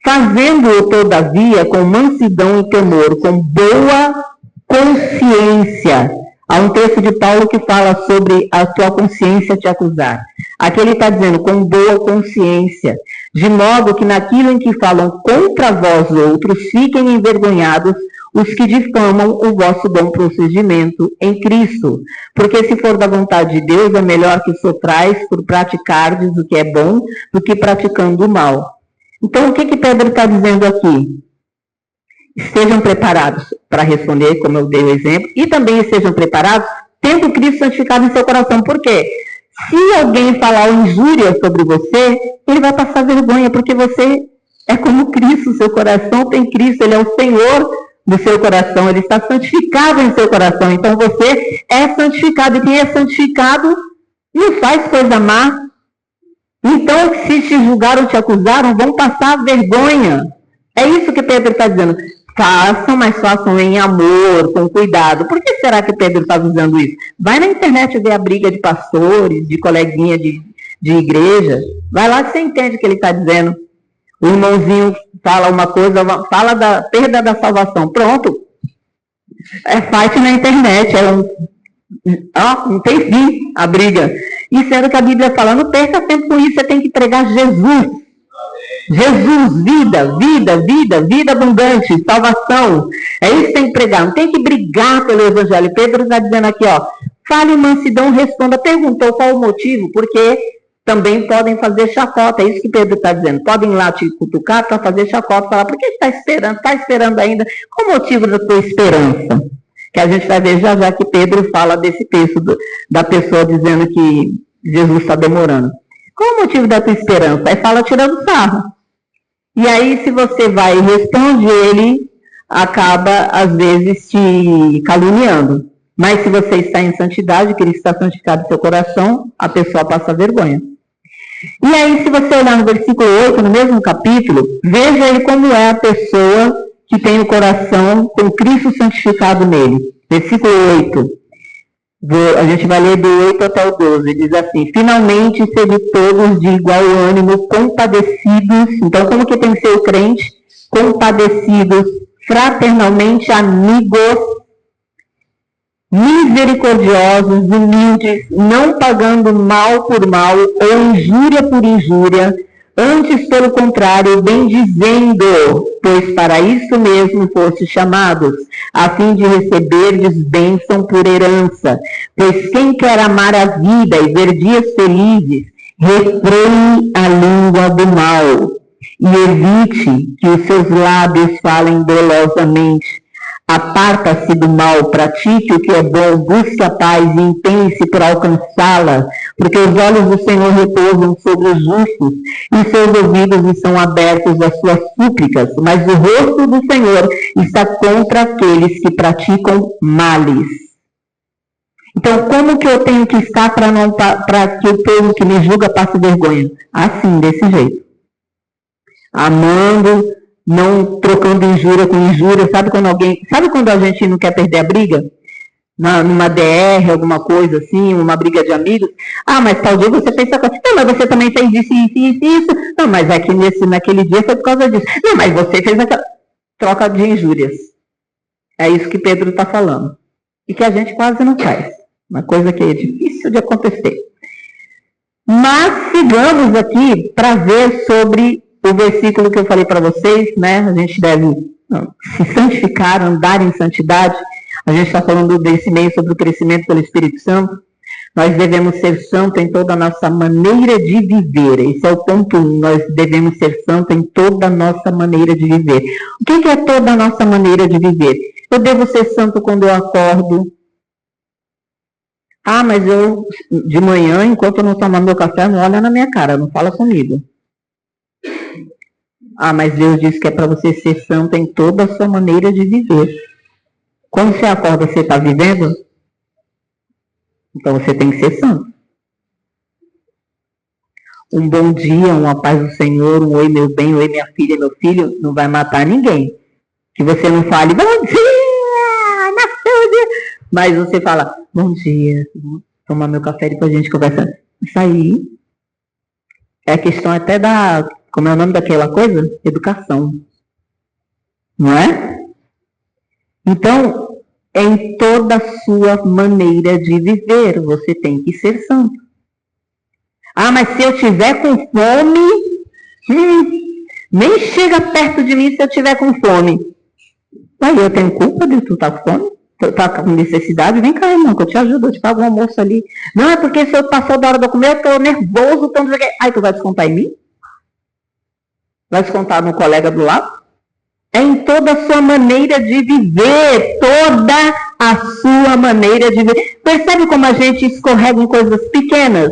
Fazendo-o, todavia, com mansidão e temor, com boa consciência. Há um texto de Paulo que fala sobre a tua consciência te acusar. Aqui ele está dizendo, com boa consciência, de modo que naquilo em que falam contra vós outros, fiquem envergonhados os que difamam o vosso bom procedimento em Cristo. Porque se for da vontade de Deus, é melhor que sofrais por praticardes o que é bom, do que praticando o mal. Então, o que Pedro está dizendo aqui? Estejam preparados para responder, como eu dei o exemplo, e também estejam preparados tendo Cristo santificado em seu coração. Por quê? Se alguém falar injúria sobre você, ele vai passar vergonha, porque você é como Cristo, seu coração tem Cristo, ele é o Senhor do seu coração, ele está santificado em seu coração. Então você é santificado, e quem é santificado não faz coisa má. Então, se te julgaram, te acusaram, vão passar vergonha. É isso que Pedro está dizendo. Façam, mas façam em amor, com cuidado. Por que será que Pedro está usando isso? Vai na internet ver a briga de pastores, de coleguinha de igreja. Vai lá que você entende o que ele está dizendo. O irmãozinho fala uma coisa, fala da perda da salvação. Pronto. É fight na internet. Não tem fim a briga. E sendo que a Bíblia fala, não perca tempo com isso, você tem que pregar Jesus. Jesus, vida abundante, salvação. É isso que tem que pregar, não tem que brigar pelo Evangelho. Pedro está dizendo aqui, fale mansidão, responda. Perguntou qual o motivo, porque também podem fazer chacota. É isso que Pedro está dizendo. Podem ir lá te cutucar para fazer chacota, falar, por que está esperando? Está esperando ainda? Qual o motivo da tua esperança? Que a gente vai ver já que Pedro fala desse texto da pessoa dizendo que Jesus está demorando. Qual o motivo da tua esperança? Aí fala tirando sarro. E aí, se você vai e responde, ele acaba, às vezes, te caluniando. Mas se você está em santidade, que ele está santificado no seu coração, a pessoa passa vergonha. E aí, se você olhar no versículo 8, no mesmo capítulo, veja aí como é a pessoa que tem o coração com Cristo santificado nele. Versículo 8. A gente vai ler do 8 até o 12. Diz assim, finalmente sede todos de igual ânimo, compadecidos. Então, como que tem que ser o crente? Compadecidos, fraternalmente amigos, misericordiosos, humildes, não pagando mal por mal ou injúria por injúria, antes, pelo contrário, bendizendo, pois para isso mesmo foste chamados, a fim de receberdes bênção por herança. Pois quem quer amar a vida e ver dias felizes, refreie a língua do mal, e evite que os seus lábios falem dolosamente. Aparta-se do mal, pratique o que é bom, busque a paz e empenhe-se por alcançá-la, porque os olhos do Senhor repousam sobre os justos e seus ouvidos estão abertos às suas súplicas, mas o rosto do Senhor está contra aqueles que praticam males. Então, como que eu tenho que estar para que o povo que me julga passe vergonha? Assim, desse jeito. Amando, não trocando injúria com injúria. Sabe quando a gente não quer perder a briga? Numa DR, alguma coisa assim, uma briga de amigos. Ah, mas tal dia você fez essa coisa. Não, mas você também fez isso. Não, mas aqui naquele dia foi por causa disso. Não, mas você fez aquela troca de injúrias. É isso que Pedro está falando. E que a gente quase não faz. Uma coisa que é difícil de acontecer. Mas sigamos aqui para ver sobre o versículo que eu falei para vocês, né? A gente deve se santificar, andar em santidade. A gente está falando desse meio sobre o crescimento pelo Espírito Santo. Nós devemos ser santos em toda a nossa maneira de viver. Esse é o ponto 1. Nós devemos ser santos em toda a nossa maneira de viver. O que é toda a nossa maneira de viver? Eu devo ser santo quando eu acordo. Ah, mas eu, de manhã, enquanto eu não tomar meu café, não olha na minha cara, não fala comigo. Ah, mas Deus disse que é para você ser santo em toda a sua maneira de viver. Quando você acorda, você está vivendo? Então você tem que ser santo. Um bom dia, uma paz do Senhor, um oi meu bem, oi minha filha, meu filho, não vai matar ninguém. Que você não fale, bom dia, na saúde. Mas você fala, bom dia, vou tomar meu café e depois a gente conversa. Isso aí é a questão até da, como é o nome daquela coisa? Educação. Não é? Então, em toda a sua maneira de viver, você tem que ser santo. Ah, mas se eu tiver com fome, nem chega perto de mim se eu tiver com fome. Aí eu tenho culpa de tu estar com fome? Tu tá com necessidade? Vem cá, irmão, que eu te ajudo, eu te pago um almoço ali. Não, é porque se eu passar da hora de eu comer, eu tô nervoso, tanto que... Aí tu vai descontar em mim? Vai descontar no colega do lado? É em toda a sua maneira de viver. Toda a sua maneira de viver. Percebe como a gente escorrega em coisas pequenas?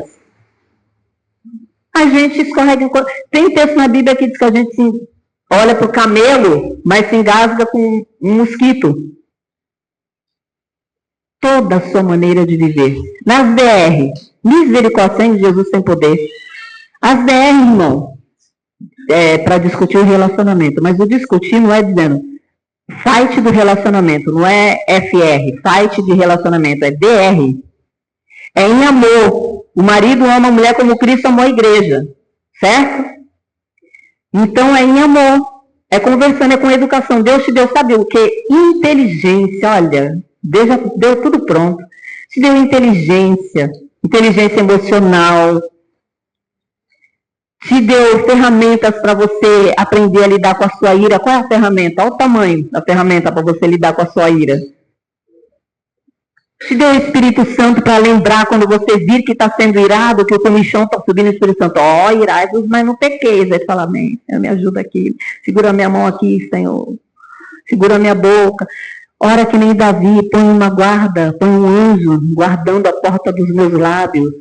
A gente escorrega em coisas... Tem texto na Bíblia que diz que a gente olha para o camelo, mas se engasga com um mosquito. Toda a sua maneira de viver. Nas DR, misericórdia de Jesus tem poder. As DR, irmão, para discutir o relacionamento. Mas o discutir não é dizendo fight do relacionamento, não é FR, fight de relacionamento, é DR. É em amor. O marido ama a mulher como Cristo amou a igreja. Certo? Então é em amor. É conversando, é com educação. Deus te deu, sabe o que? Inteligência, olha. Deus já deu tudo pronto. Te deu inteligência emocional. Te deu ferramentas para você aprender a lidar com a sua ira. Qual é a ferramenta? Olha o tamanho da ferramenta para você lidar com a sua ira. Te deu o Espírito Santo para lembrar quando você vir que está sendo irado, que o comichão está subindo o Espírito Santo. Ó, irados, mas não pequeis. Aí fala, amém, me ajuda aqui. Segura a minha mão aqui, Senhor. Segura a minha boca. Ora que nem Davi, põe uma guarda, põe um anjo guardando a porta dos meus lábios.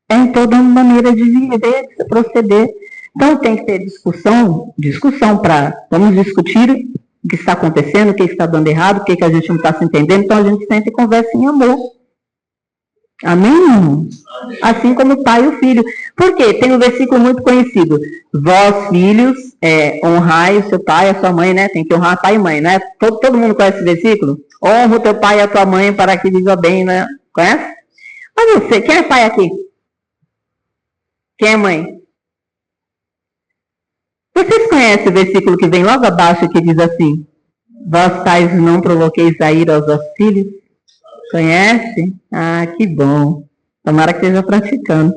É em toda maneira de viver, de proceder. Então tem que ter discussão para, vamos discutir o que está acontecendo, o que está dando errado, o que a gente não está se entendendo. Então a gente senta e conversa em amor. Amém? Assim como o pai e o filho. Por quê? Tem um versículo muito conhecido. Vós, filhos, honrai o seu pai e a sua mãe, né? Tem que honrar pai e mãe, né? Todo mundo conhece esse versículo? Honra o teu pai e a tua mãe para que viva bem, né? Conhece? Mas você, quem é pai aqui? Quem é mãe? Vocês conhecem o versículo que vem logo abaixo que diz assim: vós pais não provoqueis a ira aos vossos filhos? Conhece? Ah, que bom. Tomara que esteja praticando.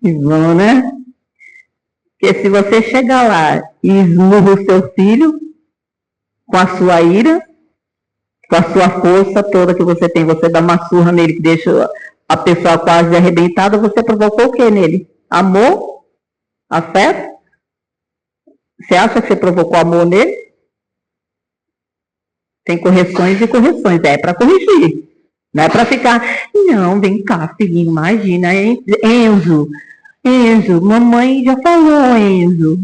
Que bom, né? Porque se você chegar lá e esmurra o seu filho com a sua ira, com a sua força toda que você tem, você dá uma surra nele que deixa a pessoa quase arrebentada, você provocou o que nele? Amor? Afeto? Você acha que você provocou amor nele? Tem correções e correções. É para corrigir. Não é para ficar... Não, vem cá, filhinho, imagina. Enzo, mamãe já falou, Enzo.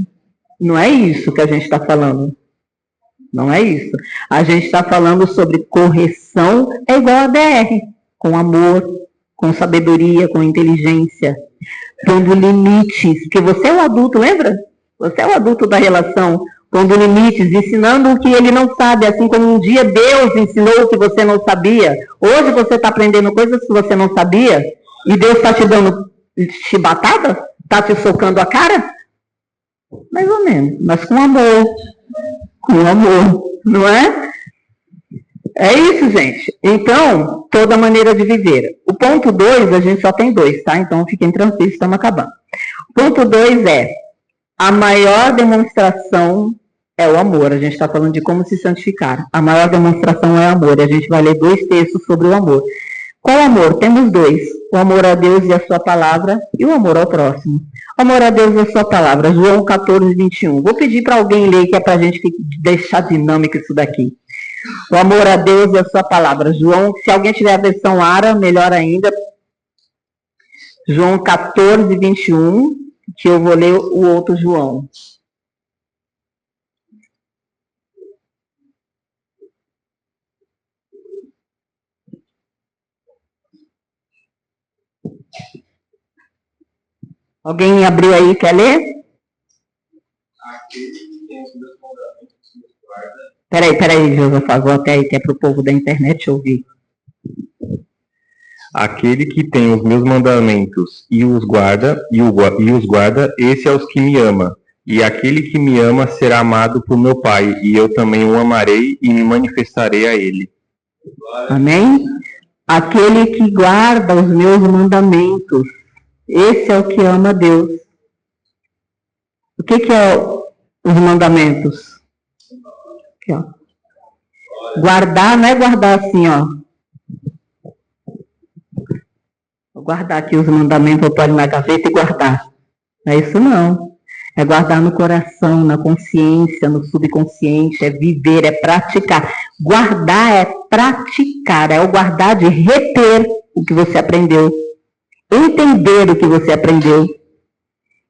Não é isso que a gente está falando. Não é isso. A gente está falando sobre correção é igual a DR. Com amor, com sabedoria, com inteligência. Pondo limites. Porque você é o adulto, lembra? Você é o adulto da relação. Pondo limites, ensinando o que ele não sabe, assim como um dia Deus ensinou o que você não sabia. Hoje você está aprendendo coisas que você não sabia, e Deus está te dando chibatada? Está te socando a cara? Mais ou menos, mas com amor. Com amor, não é? É isso, gente. Então, toda maneira de viver. O ponto 2, a gente só tem 2, tá? Então fiquem tranquilos, estamos acabando. O ponto 2 é: a maior demonstração É o amor, a gente está falando de como se santificar. A maior demonstração é o amor, e a gente vai ler 2 textos sobre o amor. Qual amor? Temos 2. O amor a Deus e a sua palavra, e o amor ao próximo. O amor a Deus e a sua palavra, João 14, 21. Vou pedir para alguém ler, que é para a gente deixar dinâmico isso daqui. O amor a Deus e a sua palavra. João, se alguém tiver a versão ARA, melhor ainda. João 14, 21, que eu vou ler o outro João. Alguém abriu aí, quer ler? Peraí, Josafá, vou até aí, que é para o povo da internet ouvir. Aquele que tem os meus mandamentos e os guarda, esse é os que me ama. E aquele que me ama será amado por meu Pai, e eu também o amarei e me manifestarei a ele. Amém? Aquele que guarda os meus mandamentos, esse é o que ama a Deus. O que é os mandamentos? Aqui, ó. Guardar não é guardar assim, ó. Vou guardar aqui os mandamentos, eu pôr na gaveta e guardar. Não é isso não. É guardar no coração, na consciência, no subconsciente, é viver, é praticar. Guardar é praticar, é o guardar de reter o que você aprendeu, entender o que você aprendeu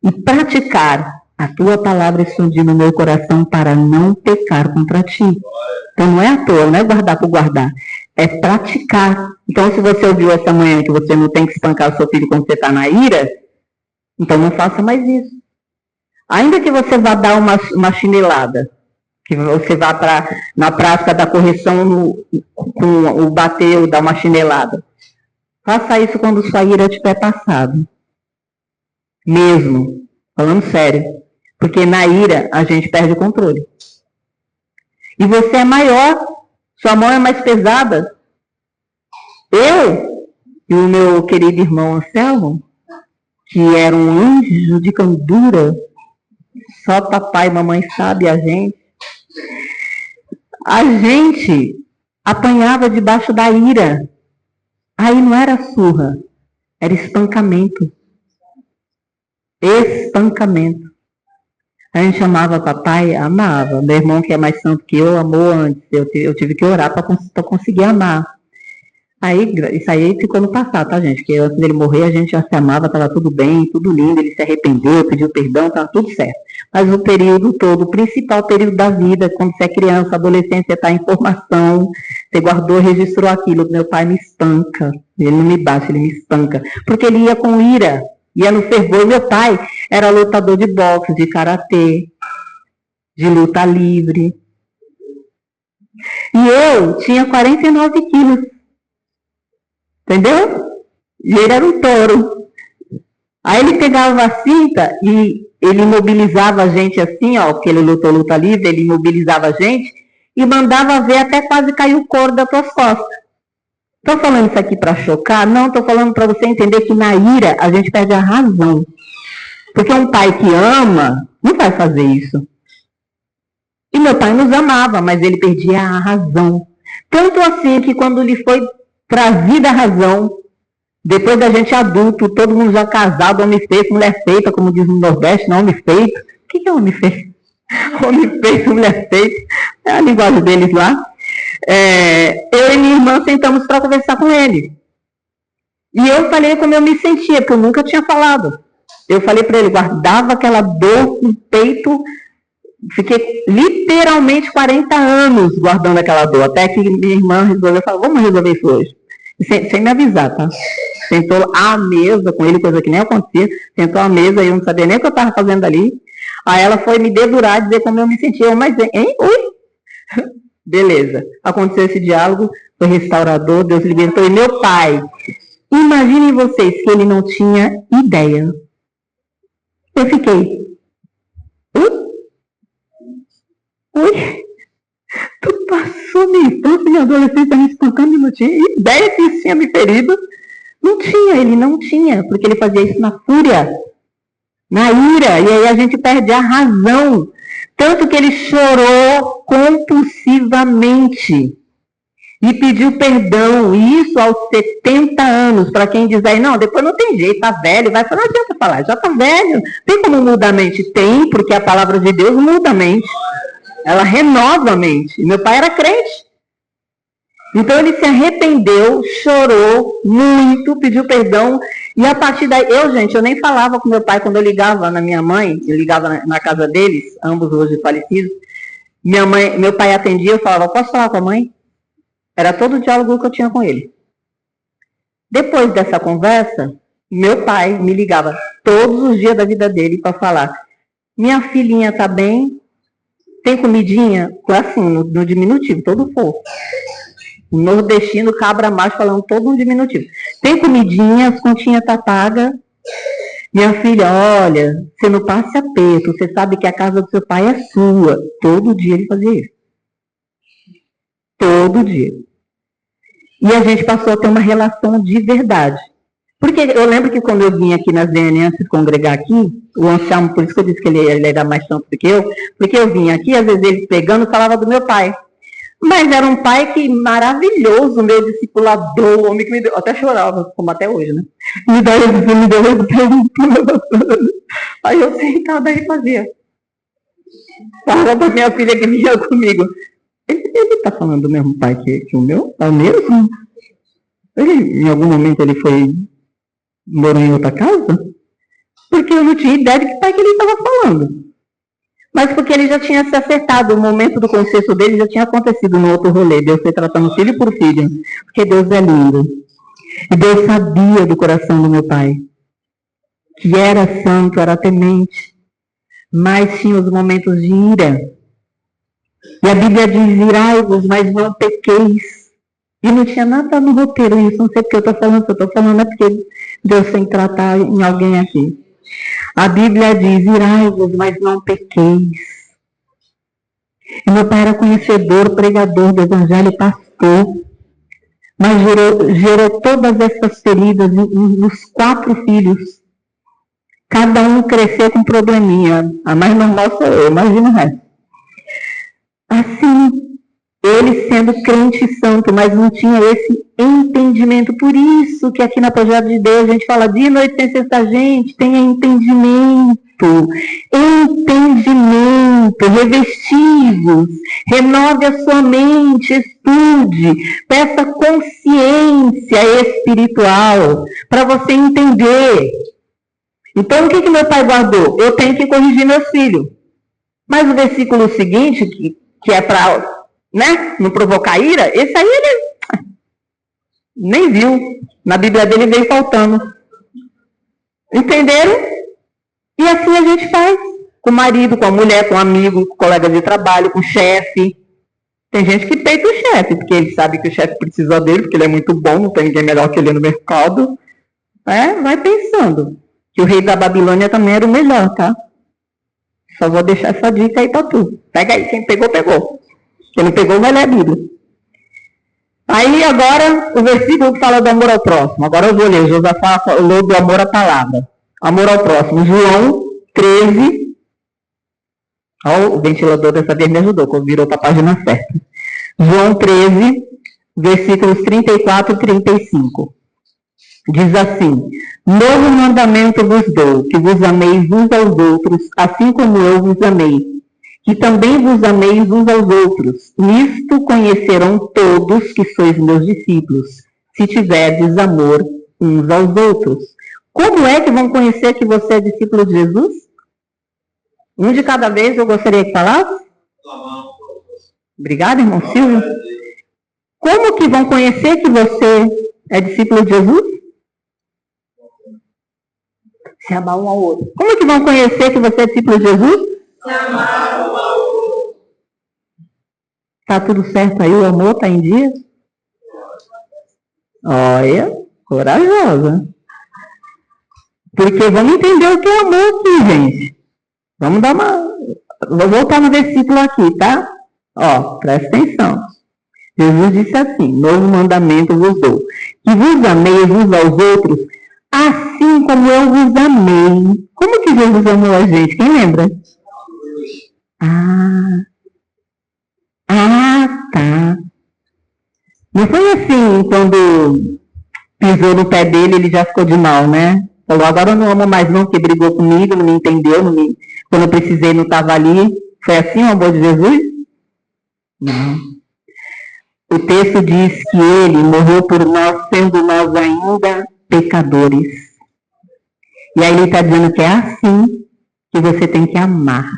e praticar. A tua palavra escondi no meu coração para não pecar contra ti. Então não é à toa, não é guardar por guardar, é praticar. Então se você ouviu essa manhã que você não tem que espancar o seu filho quando você está na ira, então não faça mais isso. Ainda que você vá dar uma chinelada, que você vá na prática da correção com o bater ou dar uma chinelada, faça isso quando sua ira estiver passado. Mesmo, falando sério. Porque na ira a gente perde o controle. E você é maior, sua mão é mais pesada. Eu e o meu querido irmão Anselmo, que era um anjo de candura, só papai e mamãe sabem a gente apanhava debaixo da ira. Aí não era surra, era espancamento. Espancamento. A gente amava papai, amava. Meu irmão, que é mais santo que eu, amou antes. Eu tive que orar para conseguir amar. Aí, isso aí ficou no passado, tá, gente? Porque antes dele morrer, a gente já se amava, estava tudo bem, tudo lindo. Ele se arrependeu, pediu perdão, estava tudo certo. Mas o período todo, o principal período da vida, quando você é criança, adolescente, você está em formação, você guardou, registrou aquilo. Meu pai me espanca. Ele não me bate, ele me espanca. Porque ele ia com ira. Ia no fervor. Meu pai era lutador de boxe, de karatê, de luta livre. E eu tinha 49 quilos. Entendeu? E ele era um touro. Aí ele pegava a cinta e ele imobilizava a gente assim, ó, porque ele lutou luta livre, ele imobilizava a gente e mandava ver até quase cair o couro das tuas costas. Estou falando isso aqui para chocar? Não, estou falando para você entender que na ira a gente perde a razão. Porque um pai que ama não vai fazer isso. E meu pai nos amava, mas ele perdia a razão. Tanto assim que quando lhe foi trazida a razão, depois da gente adulto, todo mundo já casado, homem feito, mulher feita, como diz no Nordeste, não homem feito. O que é homem feito? Homem feito, mulher feita. É a linguagem deles lá. Eu e minha irmã sentamos para conversar com ele. E eu falei como eu me sentia, porque eu nunca tinha falado. Eu falei para ele, guardava aquela dor no peito, fiquei literalmente 40 anos guardando aquela dor, até que minha irmã resolveu falar, vamos resolver isso hoje. Sem me avisar, tá? Sentou à mesa com ele, coisa que nem acontecia, sentou à mesa e eu não sabia nem o que eu estava fazendo ali. Aí ela foi me dedurar, dizer como eu me sentia. Mas, hein? Ui! Beleza. Aconteceu esse diálogo, foi restaurador, Deus libertou. E meu pai, imaginem vocês que ele não tinha ideia. Eu fiquei, ui, tu passou minha infância, minha adolescência me espancando e não tinha ideia que isso tinha me ferido. Não tinha, ele não tinha, porque ele fazia isso na fúria, na ira, e aí a gente perde a razão. Tanto que ele chorou compulsivamente e pediu perdão, isso aos 70 anos, para quem diz aí, não, depois não tem jeito, tá velho, vai falar, não adianta falar, já tá velho, tem como mudar a mente? Tem, porque a palavra de Deus muda a mente, ela renova a mente, e meu pai era crente, então ele se arrependeu, chorou muito, pediu perdão, e a partir daí, eu nem falava com meu pai, quando eu ligava na minha mãe, eu ligava na casa deles, ambos hoje falecidos, meu pai atendia, eu falava, posso falar com a mãe? Era todo o diálogo que eu tinha com ele. Depois dessa conversa, meu pai me ligava todos os dias da vida dele para falar, minha filhinha tá bem? Tem comidinha? Assim, no diminutivo, todo fofo. O nordestino, cabra macho, falando todo no diminutivo. Tem comidinha, as continhas tá paga. Minha filha, olha, você não passe aperto, você sabe que a casa do seu pai é sua. Todo dia ele fazia isso. Todo dia. E a gente passou a ter uma relação de verdade. Porque eu lembro que quando eu vim aqui nas DNA, antes de congregar aqui, o Anselmo, por isso que eu disse que ele era mais santo do que eu, porque eu vim aqui, às vezes ele pegando, falava do meu pai. Mas era um pai que maravilhoso, meu discipulador, homem que me deu, até chorava, como até hoje, né? Me deu aí eu sentada e fazia. Falava pra minha filha que vinha comigo. Ele tá falando do mesmo pai que o meu? É o mesmo? Em algum momento ele morou em outra casa? Porque eu não tinha ideia de que pai que ele estava falando. Mas porque ele já tinha se acertado, o momento do conceito dele já tinha acontecido no outro rolê. Deus foi tratando filho por filho. Porque Deus é lindo. E Deus sabia do coração do meu pai. Que era santo, era temente. Mas tinha os momentos de ira. E a Bíblia diz, irai-vos, mas não pequeis. E não tinha nada no roteiro isso, não sei porque eu estou falando, se eu estou falando é porque Deus tem que tratar em alguém aqui. A Bíblia diz, irai-vos, mas não pequeis. E meu pai era conhecedor, pregador do evangelho, pastor. Mas gerou todas essas feridas nos 4 filhos. Cada um cresceu com um probleminha. A mais normal sou eu, imagina o resto. Assim, ele sendo crente santo, mas não tinha esse entendimento. Por isso que aqui na Projeto de Deus a gente fala dia e noite sem cessar, gente, tenha entendimento. Entendimento, revestivos, renove a sua mente, estude, peça consciência espiritual para você entender. Então, o que meu pai guardou? Eu tenho que corrigir meus filhos. Mas o versículo seguinte, que é para, né, não provocar ira, esse aí ele nem viu. Na Bíblia dele veio faltando. Entenderam? E assim a gente faz. Com o marido, com a mulher, com o amigo, com o colega de trabalho, com o chefe. Tem gente que peita o chefe, porque ele sabe que o chefe precisa dele, porque ele é muito bom, não tem ninguém melhor que ele no mercado. Vai pensando. Que o rei da Babilônia também era o melhor, tá? Só vou deixar essa dica aí pra tu. Pega aí, quem pegou, pegou. Quem não pegou, vai ler a Bíblia. Aí agora, o versículo que fala do amor ao próximo. Agora eu vou ler. Josafá falou do amor à palavra. Amor ao próximo. João 13. Ó, o ventilador dessa vez me ajudou, quando virou para a página certa. João 13, versículos 34 e 35. Diz assim: novo mandamento vos dou, que vos ameis uns aos outros, assim como eu vos amei. Que também vos ameis uns aos outros. Nisto conhecerão todos que sois meus discípulos, se tiverdes amor uns aos outros. Como é que vão conhecer que você é discípulo de Jesus? Um de cada vez eu gostaria que falasse. Obrigada, irmão Silvio. Como que vão conhecer que você é discípulo de Jesus? Se amar um ao outro. Como que vão conhecer que você é discípulo de Jesus? Se amar um ao outro. Tá tudo certo aí? O amor tá em dia? Olha, corajosa. Porque vamos entender o que é amor aqui, gente. Vamos dar uma... Vou voltar no versículo aqui, tá? Ó, presta atenção. Jesus disse assim: novo mandamento vos dou, que vos ameis uns aos outros, assim como eu vos amei. Como que Jesus amou a gente? Quem lembra? Tá. Não foi assim, quando pisou no pé dele, ele já ficou de mal, né? Falou, agora eu não amo mais não, porque brigou comigo, não me entendeu, quando eu precisei não estava ali. Foi assim o amor de Jesus? Não. O texto diz que ele morreu por nós, sendo nós ainda pecadores. E aí ele está dizendo que é assim que você tem que amar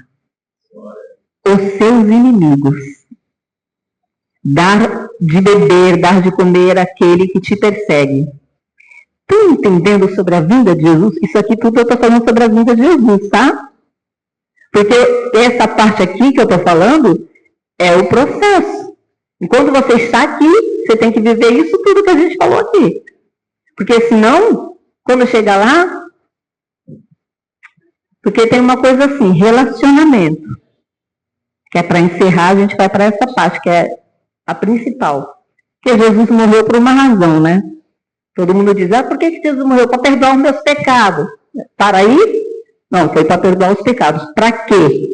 os seus inimigos. Dar de beber, dar de comer àquele que te persegue. Estão entendendo sobre a vinda de Jesus? Isso aqui tudo eu estou falando sobre a vinda de Jesus, tá? Porque essa parte aqui que eu estou falando é o processo. Enquanto você está aqui, você tem que viver isso tudo que a gente falou aqui. Porque senão, quando chegar lá... Porque tem uma coisa assim, relacionamento. Que é para encerrar, a gente vai para essa parte, que é a principal. Porque Jesus morreu por uma razão, né? Todo mundo diz, por que Jesus morreu? Para perdoar os meus pecados. Para aí? Não, foi para perdoar os pecados. Para quê?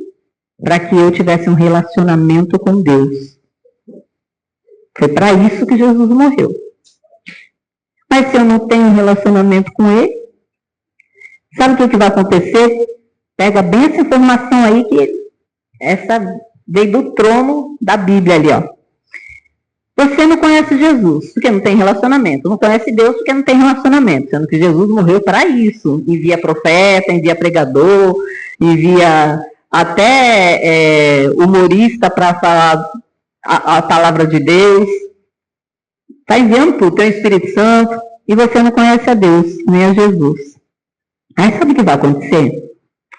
Para que eu tivesse um relacionamento com Deus. Foi para isso que Jesus morreu. Mas se eu não tenho um relacionamento com Ele, sabe o que vai acontecer? Pega bem essa informação aí, que essa veio do trono da Bíblia ali, ó. Você não conhece Jesus, porque não tem relacionamento. Não conhece Deus, porque não tem relacionamento. Sendo que Jesus morreu para isso. Envia profeta, envia pregador, envia até humorista para falar a palavra de Deus. Está enviando tudo, tem o Espírito Santo. E você não conhece a Deus, nem a Jesus. Aí sabe o que vai acontecer?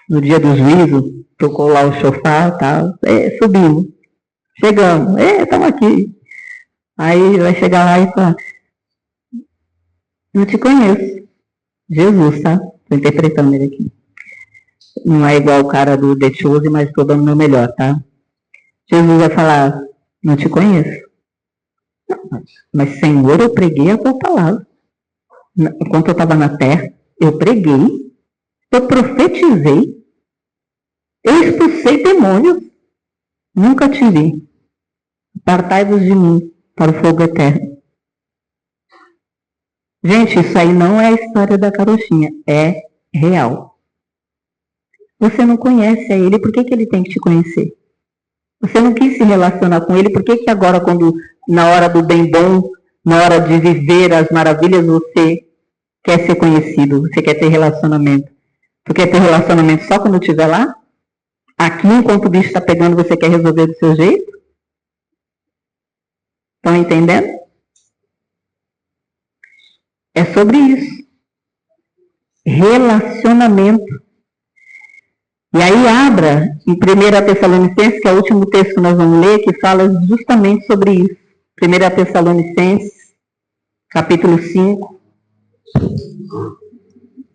No dia do juízo, tocou lá o chofar e tal. Subimos. Chegamos. Estamos aqui. Aí vai chegar lá e falar, não te conheço. Jesus, tá? Estou interpretando ele aqui. Não é igual o cara do The Chosen, mas estou dando o meu melhor, tá? Jesus vai falar, não te conheço. Mas Senhor, eu preguei a tua palavra. Enquanto eu estava na terra, eu preguei, eu profetizei, eu expulsei demônios. Nunca te vi. Apartai-vos de mim para o fogo eterno. Gente, isso aí não é a história da carochinha, é real. Você não conhece a ele, por que ele tem que te conhecer? Você não quis se relacionar com ele, por que agora, quando na hora do bem bom, na hora de viver as maravilhas, você quer ser conhecido, você quer ter relacionamento? Tu quer ter relacionamento só quando estiver lá? Aqui, enquanto o bicho está pegando, você quer resolver do seu jeito? Estão entendendo? É sobre isso. Relacionamento. E aí abra em 1 Tessalonicenses, que é o último texto que nós vamos ler, que fala justamente sobre isso. 1 Tessalonicenses, capítulo 5.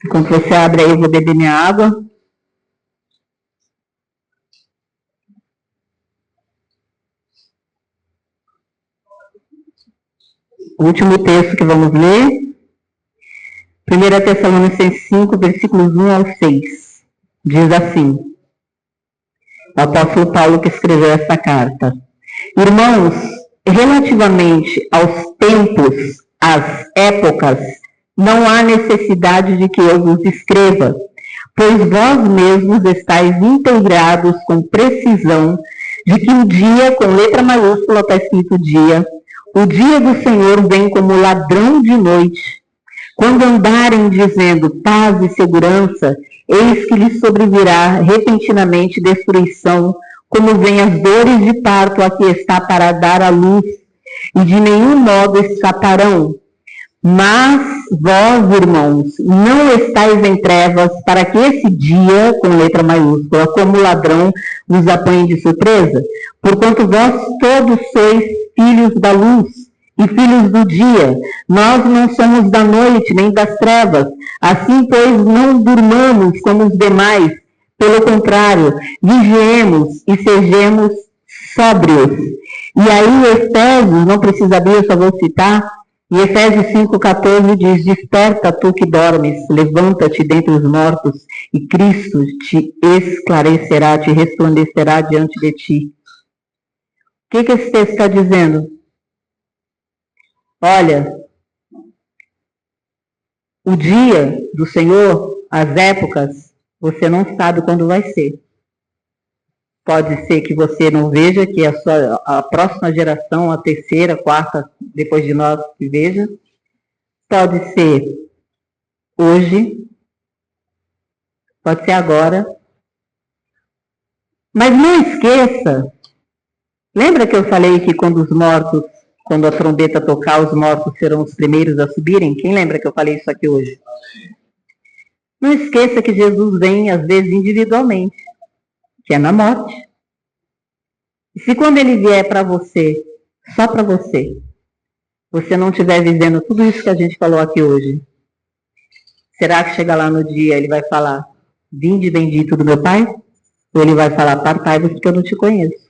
Enquanto você abre aí, eu vou beber minha água. O último texto que vamos ler, 1 Tessalonicenses 5, versículos 1 ao 6, diz assim, o apóstolo Paulo que escreveu essa carta. Irmãos, relativamente aos tempos, às épocas, não há necessidade de que eu vos escreva, pois vós mesmos estáis integrados com precisão de que o dia, com letra maiúscula está escrito dia, o dia do Senhor vem como ladrão de noite. Quando andarem dizendo paz e segurança, eis que lhes sobrevirá repentinamente destruição, como vem as dores de parto a que está para dar à luz, e de nenhum modo escaparão. Mas vós, irmãos, não estáis em trevas para que esse dia, com letra maiúscula, como ladrão, vos apanhe de surpresa? Porquanto vós todos sois filhos da luz e filhos do dia. Nós não somos da noite nem das trevas. Assim, pois, não durmamos como os demais. Pelo contrário, vigiemos e sejamos sóbrios. E aí o Efésios, não precisa abrir, eu só vou citar, E Efésios 5,14 diz: desperta tu que dormes, levanta-te dentre os mortos, e Cristo te esclarecerá, te resplandecerá diante de ti. O que esse texto está dizendo? Olha, o dia do Senhor, as épocas, você não sabe quando vai ser. Pode ser que você não veja, que a próxima geração, a terceira, a quarta, depois de nós, que veja. Pode ser hoje, pode ser agora. Mas não esqueça, lembra que eu falei que quando a trombeta tocar, os mortos serão os primeiros a subirem? Quem lembra que eu falei isso aqui hoje? Não esqueça que Jesus vem, às vezes, individualmente, que é na morte. E se quando ele vier para você, só para você não estiver vivendo tudo isso que a gente falou aqui hoje, será que chega lá no dia ele vai falar, vinde bendito do meu Pai? Ou ele vai falar, apartai-vos porque eu não te conheço?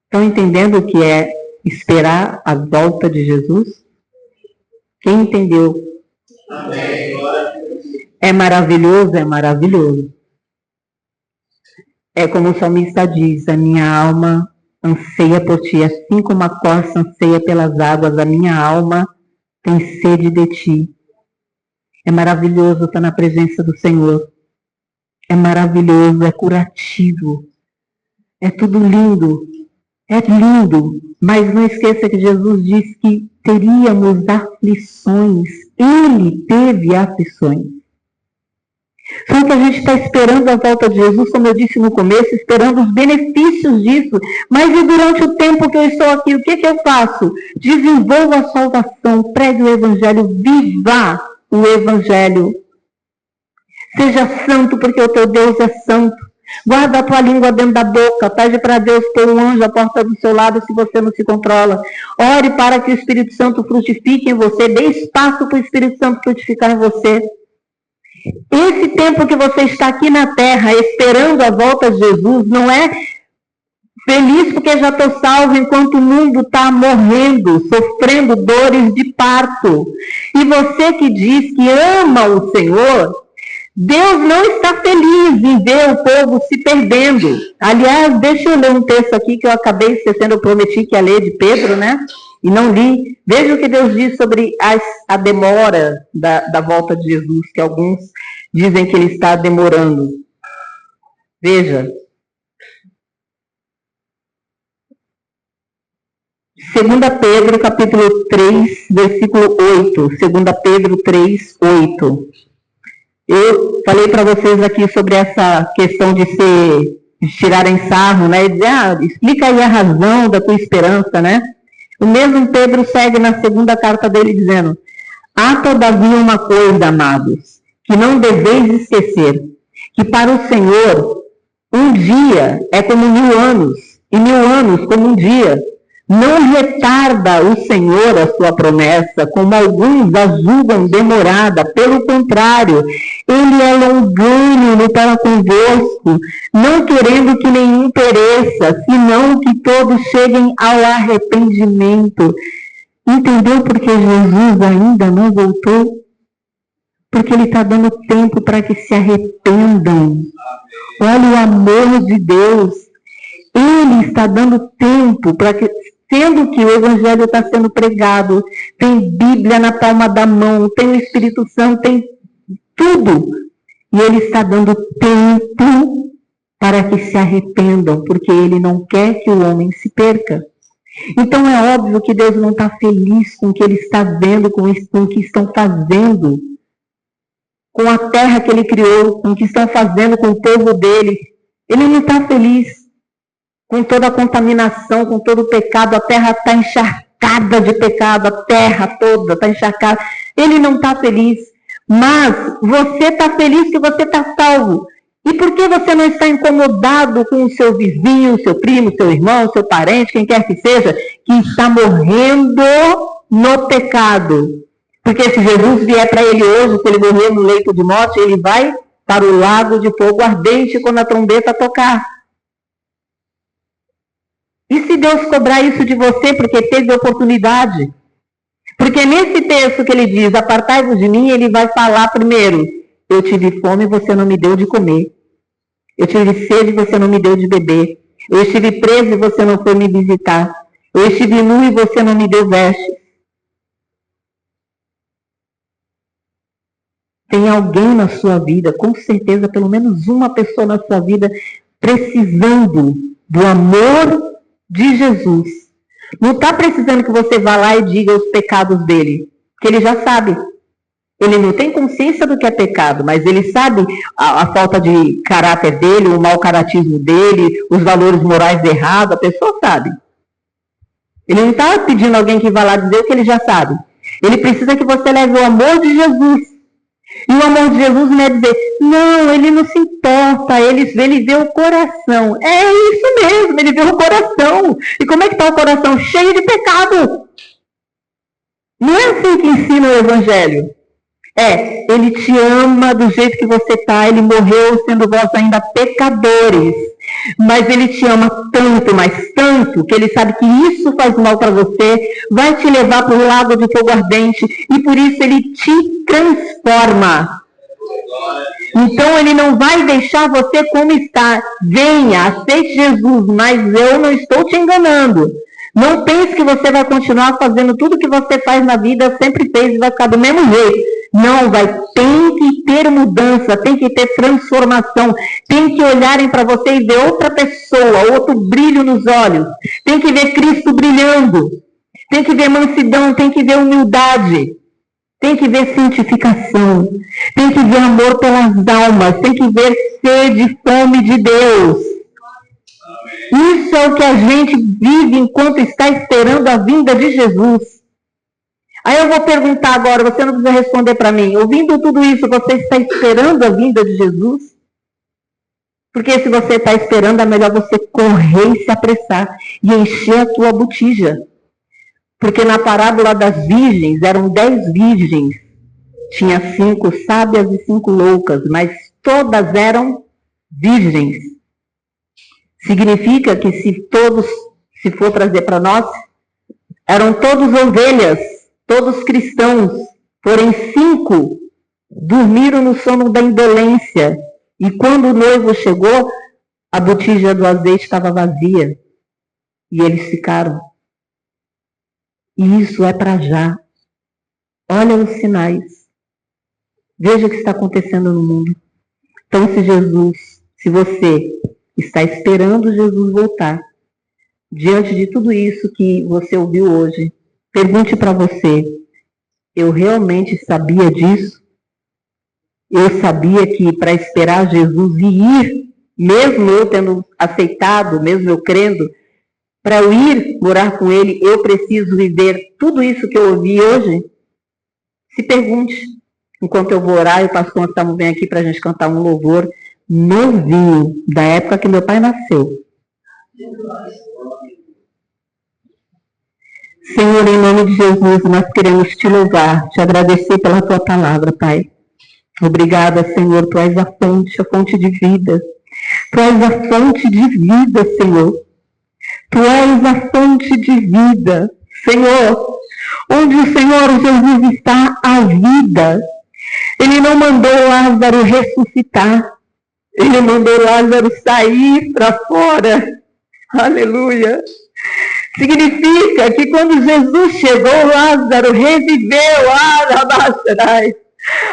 Estão entendendo o que é esperar a volta de Jesus? Quem entendeu? Amém. É maravilhoso, é maravilhoso. É como o salmista diz, a minha alma anseia por ti, assim como a corça anseia pelas águas, a minha alma tem sede de ti. É maravilhoso estar na presença do Senhor. É maravilhoso, é curativo. É tudo lindo. É lindo. Mas não esqueça que Jesus disse que teríamos aflições. Ele teve aflições. Só que a gente está esperando a volta de Jesus, como eu disse no começo, esperando os benefícios disso. Mas e durante o tempo que eu estou aqui, o que eu faço? Desenvolva a salvação, pregue o Evangelho, viva o Evangelho. Seja santo, porque o teu Deus é santo. Guarda a tua língua dentro da boca. Pede para Deus pôr um anjo à porta do seu lado se você não se controla. Ore para que o Espírito Santo frutifique em você. Dê espaço para o Espírito Santo frutificar em você. Esse tempo que você está aqui na terra esperando a volta de Jesus não é feliz porque já estou salvo enquanto o mundo está morrendo, sofrendo dores de parto. E você que diz que ama o Senhor, Deus não está feliz em ver o povo se perdendo. Aliás, deixa eu ler um texto aqui que eu acabei esquecendo, eu prometi que ia ler de Pedro, né? E não li. Veja o que Deus diz sobre a demora da volta de Jesus, que alguns dizem que ele está demorando. Veja. 2 Pedro, capítulo 3, versículo 8. 2 Pedro 3, 8. Eu falei para vocês aqui sobre essa questão de tirarem sarro, né? E dizer, explica aí a razão da tua esperança, né? O mesmo Pedro segue na segunda carta dele dizendo: há todavia uma coisa, amados, que não deveis esquecer, que para o Senhor um dia é como 1000 anos, e 1000 anos como um dia. Não retarda o Senhor a sua promessa, como alguns a julgam demorada. Pelo contrário, ele é longânimo para convosco, não querendo que nenhum pereça, senão que todos cheguem ao arrependimento. Entendeu por que Jesus ainda não voltou? Porque ele está dando tempo para que se arrependam. Olha o amor de Deus. Ele está dando tempo para que, sendo que o Evangelho está sendo pregado, tem Bíblia na palma da mão, tem o Espírito Santo, tem tudo. E ele está dando tempo para que se arrependam, porque ele não quer que o homem se perca. Então é óbvio que Deus não está feliz com o que ele está vendo, com o que estão fazendo, com a terra que ele criou, com o que estão fazendo com o povo dele. Ele não está feliz com toda a contaminação, com todo o pecado. A terra está encharcada de pecado, a terra toda está encharcada. Ele não está feliz, mas você está feliz que você está salvo. E por que você não está incomodado com o seu vizinho, seu primo, seu irmão, seu parente, quem quer que seja, que está morrendo no pecado? Porque se Jesus vier para ele hoje, se ele morrer no leito de morte, ele vai para o lago de fogo ardente quando a trombeta tocar. E se Deus cobrar isso de você porque teve oportunidade? Porque nesse texto que ele diz, apartai-vos de mim, ele vai falar primeiro, eu tive fome e você não me deu de comer. Eu tive sede e você não me deu de beber. Eu estive preso e você não foi me visitar. Eu estive nu e você não me deu vestes. Tem alguém na sua vida, com certeza, pelo menos uma pessoa na sua vida, precisando do amor de Jesus. Não está precisando que você vá lá e diga os pecados dele, que ele já sabe. Ele não tem consciência do que é pecado, mas ele sabe a falta de caráter dele, o mau caratismo dele, os valores morais errados, a pessoa sabe. Ele não está pedindo alguém que vá lá dizer o que ele já sabe. Ele precisa que você leve o amor de Jesus. E o amor de Jesus não é dizer, não, ele não se importa, ele vê o coração. É isso mesmo, ele vê o coração. E como é que está o coração? Cheio de pecado. Não é assim que ensina o Evangelho. Ele te ama do jeito que você está, ele morreu sendo vós ainda pecadores. Mas ele te ama tanto, mas tanto, que ele sabe que isso faz mal para você, vai te levar para o lago de fogo ardente, e por isso ele te transforma. Então ele não vai deixar você como está. Venha, aceite Jesus, mas eu não estou te enganando. Não pense que você vai continuar fazendo tudo que você faz na vida, sempre fez e vai ficar do mesmo jeito. Não, tem que ter mudança, tem que ter transformação, tem que olharem para você e ver outra pessoa, outro brilho nos olhos, tem que ver Cristo brilhando, tem que ver mansidão, tem que ver humildade, tem que ver santificação, tem que ver amor pelas almas, tem que ver sede e fome de Deus. Isso é o que a gente vive enquanto está esperando a vinda de Jesus. Aí eu vou perguntar agora, você não precisa responder para mim. Ouvindo tudo isso, você está esperando a vinda de Jesus? Porque se você está esperando, é melhor você correr e se apressar e encher a tua botija. Porque na parábola das virgens, eram 10 virgens. Tinha 5 sábias e 5 loucas, mas todas eram virgens. Significa que se for trazer para nós, eram todos ovelhas. Todos cristãos, porém 5 dormiram no sono da indolência. E quando o noivo chegou, a botija do azeite estava vazia. E eles ficaram. E isso é para já. Olha os sinais. Veja o que está acontecendo no mundo. Então, se você está esperando Jesus voltar, diante de tudo isso que você ouviu hoje, pergunte para você, eu realmente sabia disso? Eu sabia que para esperar Jesus e ir, mesmo eu tendo aceitado, mesmo eu crendo, para eu ir morar com Ele, eu preciso viver tudo isso que eu ouvi hoje? Se pergunte. Enquanto eu vou orar, e o pastor Anselmo vem aqui para a gente cantar um louvor novinho, da época que meu pai nasceu. Senhor, em nome de Jesus, nós queremos te louvar, te agradecer pela tua palavra, Pai. Obrigada, Senhor, tu és a fonte de vida. Tu és a fonte de vida, Senhor. Tu és a fonte de vida, Senhor. Onde o Senhor Jesus está, a vida. Ele não mandou Lázaro ressuscitar. Ele mandou Lázaro sair para fora. Aleluia. Significa que quando Jesus chegou, Lázaro reviveu.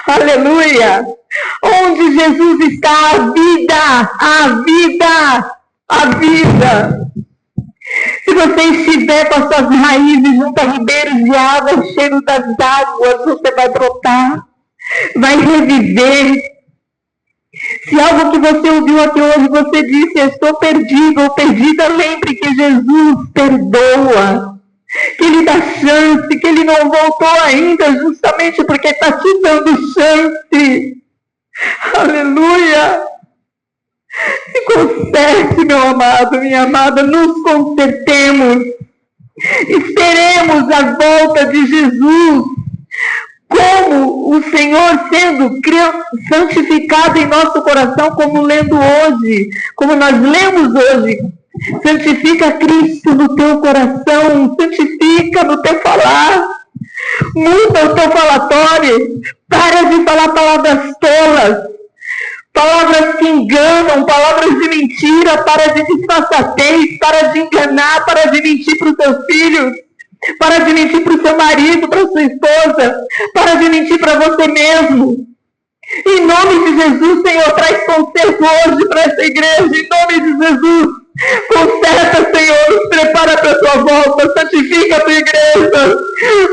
Aleluia. Onde Jesus está, a vida, a vida, a vida. Se você estiver com as suas raízes junto a ribeiros de água, cheio das águas, você vai brotar, vai reviver. Se algo que você ouviu aqui hoje, você disse, eu estou perdido ou perdida, lembre que Jesus perdoa, que Ele dá chance, que Ele não voltou ainda, justamente porque está te dando chance. Aleluia! Se conserte, meu amado, minha amada, nos consertemos. Esperemos a volta de Jesus. Como o Senhor sendo santificado em nosso coração, como lendo hoje, como nós lemos hoje. Santifica Cristo no teu coração, santifica no teu falar. Muda o teu falatório. Para de falar palavras tolas, palavras que enganam, palavras de mentira. Para de disfarçatez, para de enganar, para de mentir para os teus filhos, para de mentir para o seu marido, para a sua esposa, para de mentir para você mesmo. Em nome de Jesus, Senhor, traz conserto hoje para essa igreja. Em nome de Jesus, conserta, Senhor, prepara para a tua volta, santifica a tua igreja.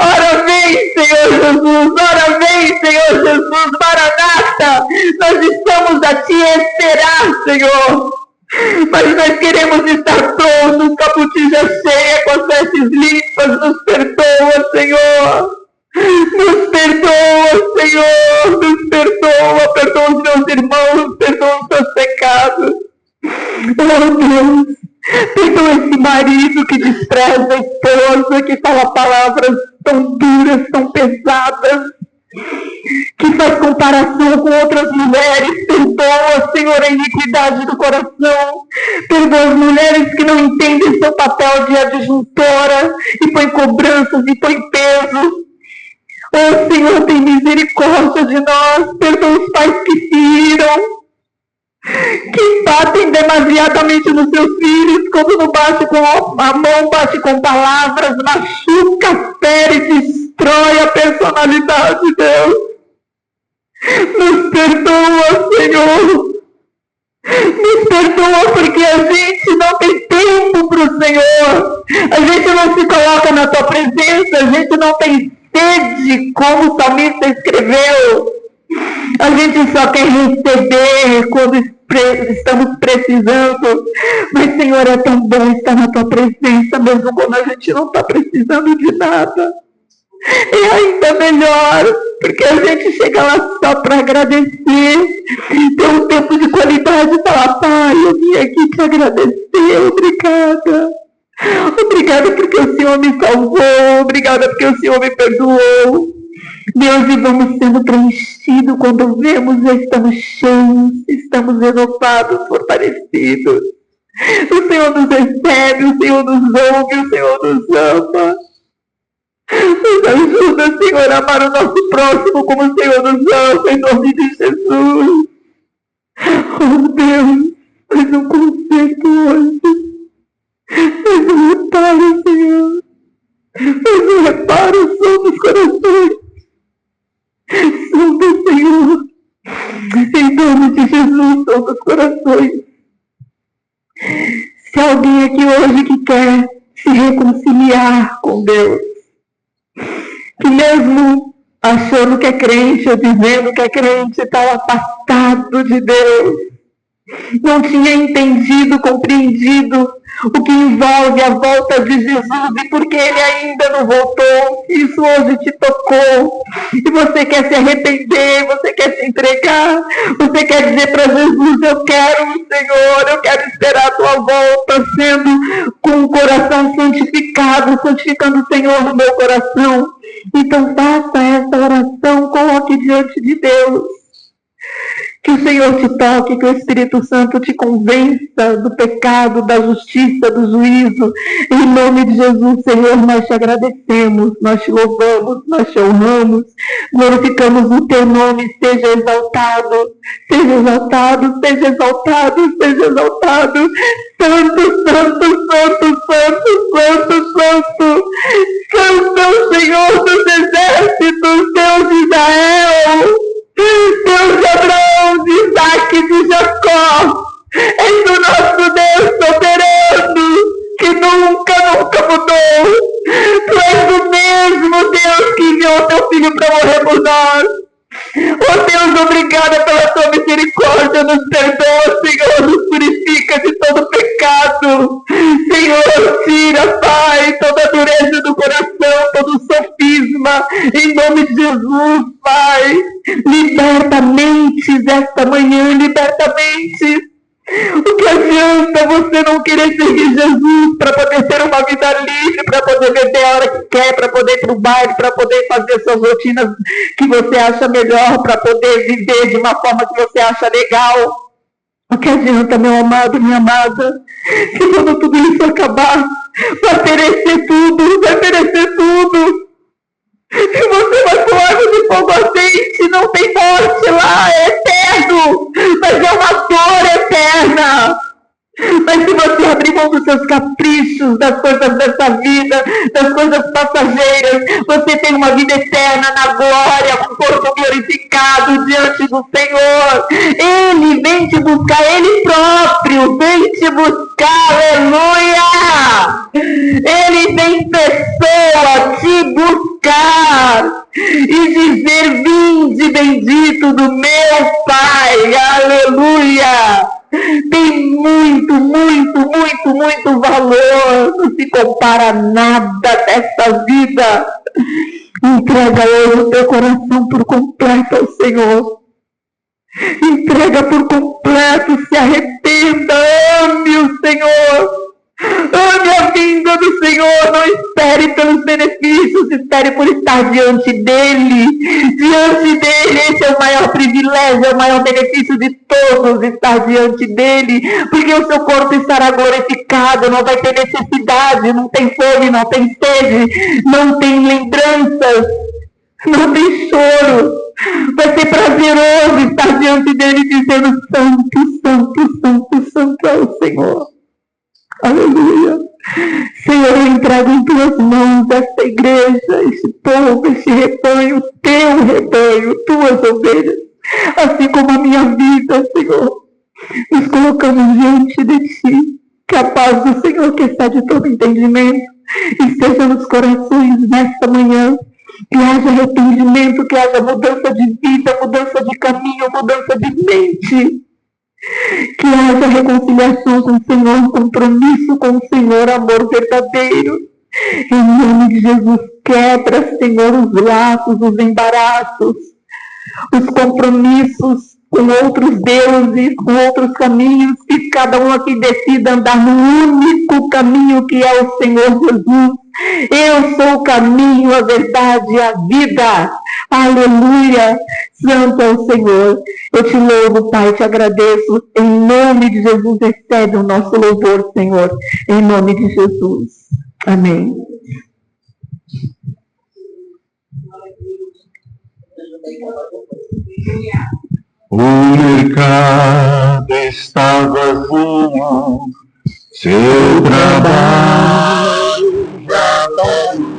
Ora vem, Senhor Jesus, ora vem, Senhor Jesus, Maranata. Nós estamos a te esperar, Senhor. Mas nós queremos estar prontos, com a botija cheia, com as vestes limpas. Nos perdoa, Senhor. Nos perdoa, Senhor. Nos perdoa. Perdoa os meus irmãos. Perdoa os meus pecados. Oh, Deus. Perdoa esse marido que despreza a esposa, que fala palavras tão duras, tão pesadas, que faz comparação com outras mulheres. Perdoa, Senhor, a iniquidade do coração. Perdoa as mulheres que não entendem seu papel de adjuntora e põe cobranças e põe peso. Oh, Senhor, tem misericórdia de nós. Perdoa os pais que se iram, que batem demasiadamente nos seus filhos, quando não bate com a mão, bate com palavras, machuca, fere, destrói a personalidade, Deus. Nos perdoa, Senhor. Nos perdoa, porque a gente não tem tempo para o Senhor. A gente não se coloca na tua presença, a gente não tem sede, como o salmista escreveu. A gente só quer receber quando estamos precisando. Mas, Senhor, é tão bom estar na tua presença, mesmo quando a gente não está precisando de nada. É ainda melhor, porque a gente chega lá só para agradecer, ter um tempo de qualidade e falar: Pai, eu vim aqui te agradecer, obrigada. Obrigada porque o Senhor me salvou, obrigada porque o Senhor me perdoou. Deus, e vamos sendo preenchidos quando vemos, já estamos cheios, estamos renovados, fortalecidos. O Senhor nos recebe, o Senhor nos ouve, o Senhor nos ama. Nos ajuda, Senhor, a amar o nosso próximo como o Senhor nos ama, em nome de Jesus. Oh, Deus, faz um conserto hoje. Faz um reparo, Senhor. Faz um reparo, som dos corações. Som do Senhor. Em nome de Jesus, som dos corações. Se alguém aqui hoje que quer se reconciliar com Deus, que mesmo achando que é crente ou dizendo que é crente, está afastado de Deus, não tinha entendido, compreendido o que envolve a volta de Jesus e porque Ele ainda não voltou. Isso hoje te tocou e você quer se arrepender, você quer se entregar, você quer dizer para Jesus: eu quero o Senhor, eu quero esperar a tua volta, sendo com o coração santificado, santificando o Senhor no meu coração. Então faça essa oração, coloque diante de Deus. Que o Senhor te toque, que o Espírito Santo te convença do pecado, da justiça, do juízo. Em nome de Jesus, Senhor, nós te agradecemos, nós te louvamos, nós te honramos, glorificamos o teu nome. Seja exaltado, seja exaltado, seja exaltado, seja exaltado. Santo, santo, santo, santo, santo, santo. Santo é o Senhor dos exércitos, Deus de Israel. Deus de Abraão, de Isaac, de Jacó, és o nosso Deus soberano, que nunca, nunca mudou. Tu és o mesmo Deus que enviou o teu Filho para morrer por nós. Oh Deus, obrigada pela tua misericórdia, nos perdoa, Senhor, nos purifica de todo pecado. Senhor, tira, Pai, toda a dureza do coração, todo o sofisma, em nome de Jesus, Pai. Liberta mentes esta manhã, liberta mentes. O que adianta você não querer seguir Jesus para poder ter uma vida livre, para poder beber a hora que quer, para poder ir para o baile, para poder fazer suas rotinas que você acha melhor, para poder viver de uma forma que você acha legal? O que adianta, meu amado, minha amada, que quando tudo isso acabar, vai perecer tudo, vai perecer tudo. E Mas se você abrir mão dos seus caprichos, das coisas dessa vida, das coisas passageiras, você tem uma vida eterna na glória, um corpo glorificado diante do Senhor. Ele vem te buscar, Ele próprio vem te buscar, aleluia! Ele vem em pessoa te buscar e dizer: vinde bendito do meu Pai, aleluia! Tem muito, muito, muito, muito valor, não se compara a nada dessa vida. Entrega hoje o teu coração por completo ao Senhor. Entrega por completo, se arrependa, ame o Senhor. Ame a vinda do Senhor, não espere pelos benefícios, espere por estar diante dEle. Diante dEle, esse é o maior privilégio, é o maior benefício de todos, estar diante dEle, porque o seu corpo estará glorificado, não vai ter necessidade, não tem fome, não tem sede, não tem lembranças, não tem choro. Vai ser prazeroso estar diante dEle dizendo: santo, santo, santo, santo é o Senhor. Aleluia. Senhor, eu entrego em tuas mãos esta igreja, este povo, este rebanho, teu rebanho, tuas ovelhas, assim como a minha vida, Senhor. Nos colocamos diante de ti. Que a paz do Senhor, que excede todo entendimento, esteja nos corações nesta manhã. Que haja arrependimento, que haja mudança de vida, mudança de caminho, mudança de mente. Que haja reconciliação com o Senhor, compromisso com o Senhor, amor verdadeiro. Em nome de Jesus, quebra, Senhor, os laços, os embaraços, os compromissos com outros deuses, com outros caminhos, que cada um aqui decida andar no único caminho que é o Senhor Jesus. Eu sou o caminho, a verdade e a vida. Aleluia! Santo é o Senhor. Eu te louvo, Pai, te agradeço. Em nome de Jesus, recebe o nosso louvor, Senhor. Em nome de Jesus. Amém. O mercado está vazio, seu trabalho já parou.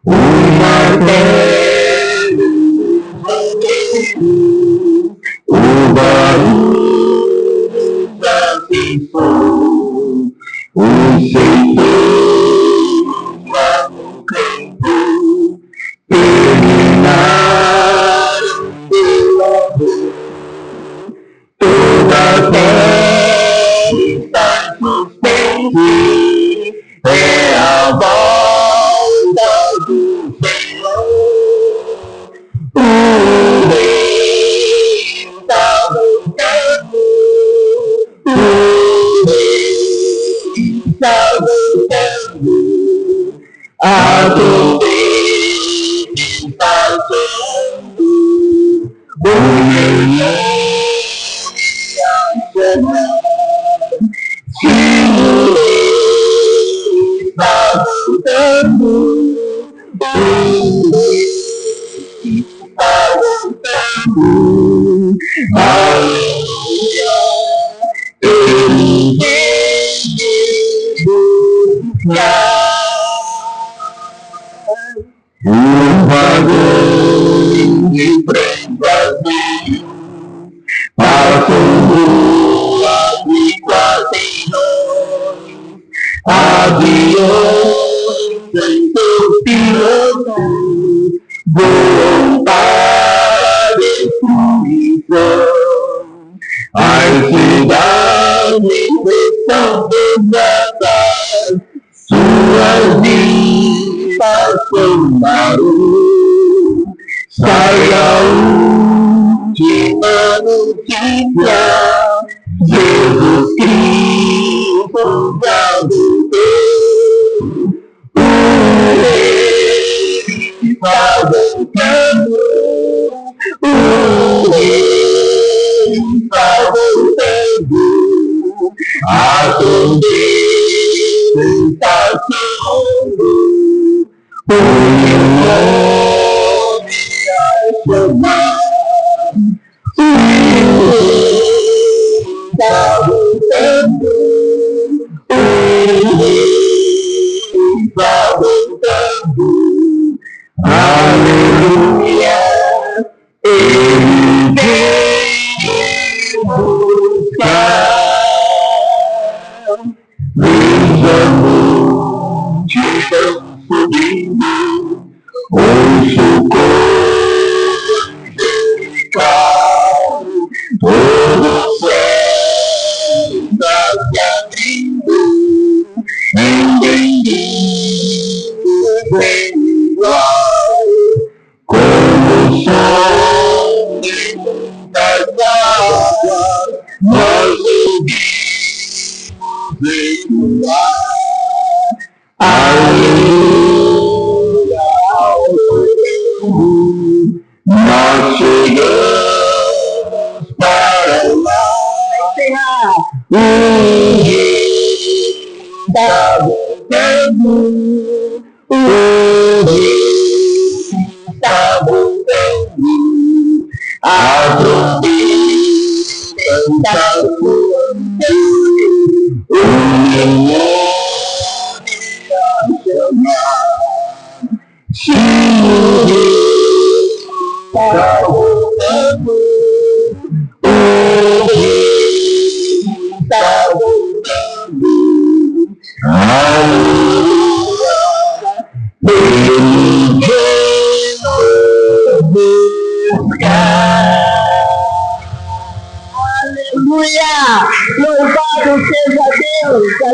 O martelo, o barulho já cessou, o Senhor lá no campo terminaram pela dor. Toda a terra está suspensa, é a volta do Senhor. O Rei está voltando, o Rei está voltando, a torre está soando, o se o Rei está voltando, o Rei está voltando, aleluia, ele vem buscar. Um vagão de trem vazio passou ruas e quarteirões, aviões sem seus pilotos voam para a destruição. As cidades estão desertas, suas vistas são barulho. Sai a última notícia, Jesus Cristo já voltou. O Rei está voltando, o Rei está voltando, a torre está soando, o meu nome a chamar, o Rei está voltando. voltando, o rei está voltando, aleluia, ele vem buscar. Vejamos que estão subindo, ouço o coro angelical, todo o céu está se abrindo, ninguém vem igual, como o som de muitas águas, nós ouvimos ecoar. Aleluia, nós chegamos para lá. O rei está voltando, o rei está voltando, a trombeta está soando, o demônio está chamando. Sim, o rei está voltando, o rei está voltando, aleluia, ele vem buscar. Aleluia, louvado seja Deus.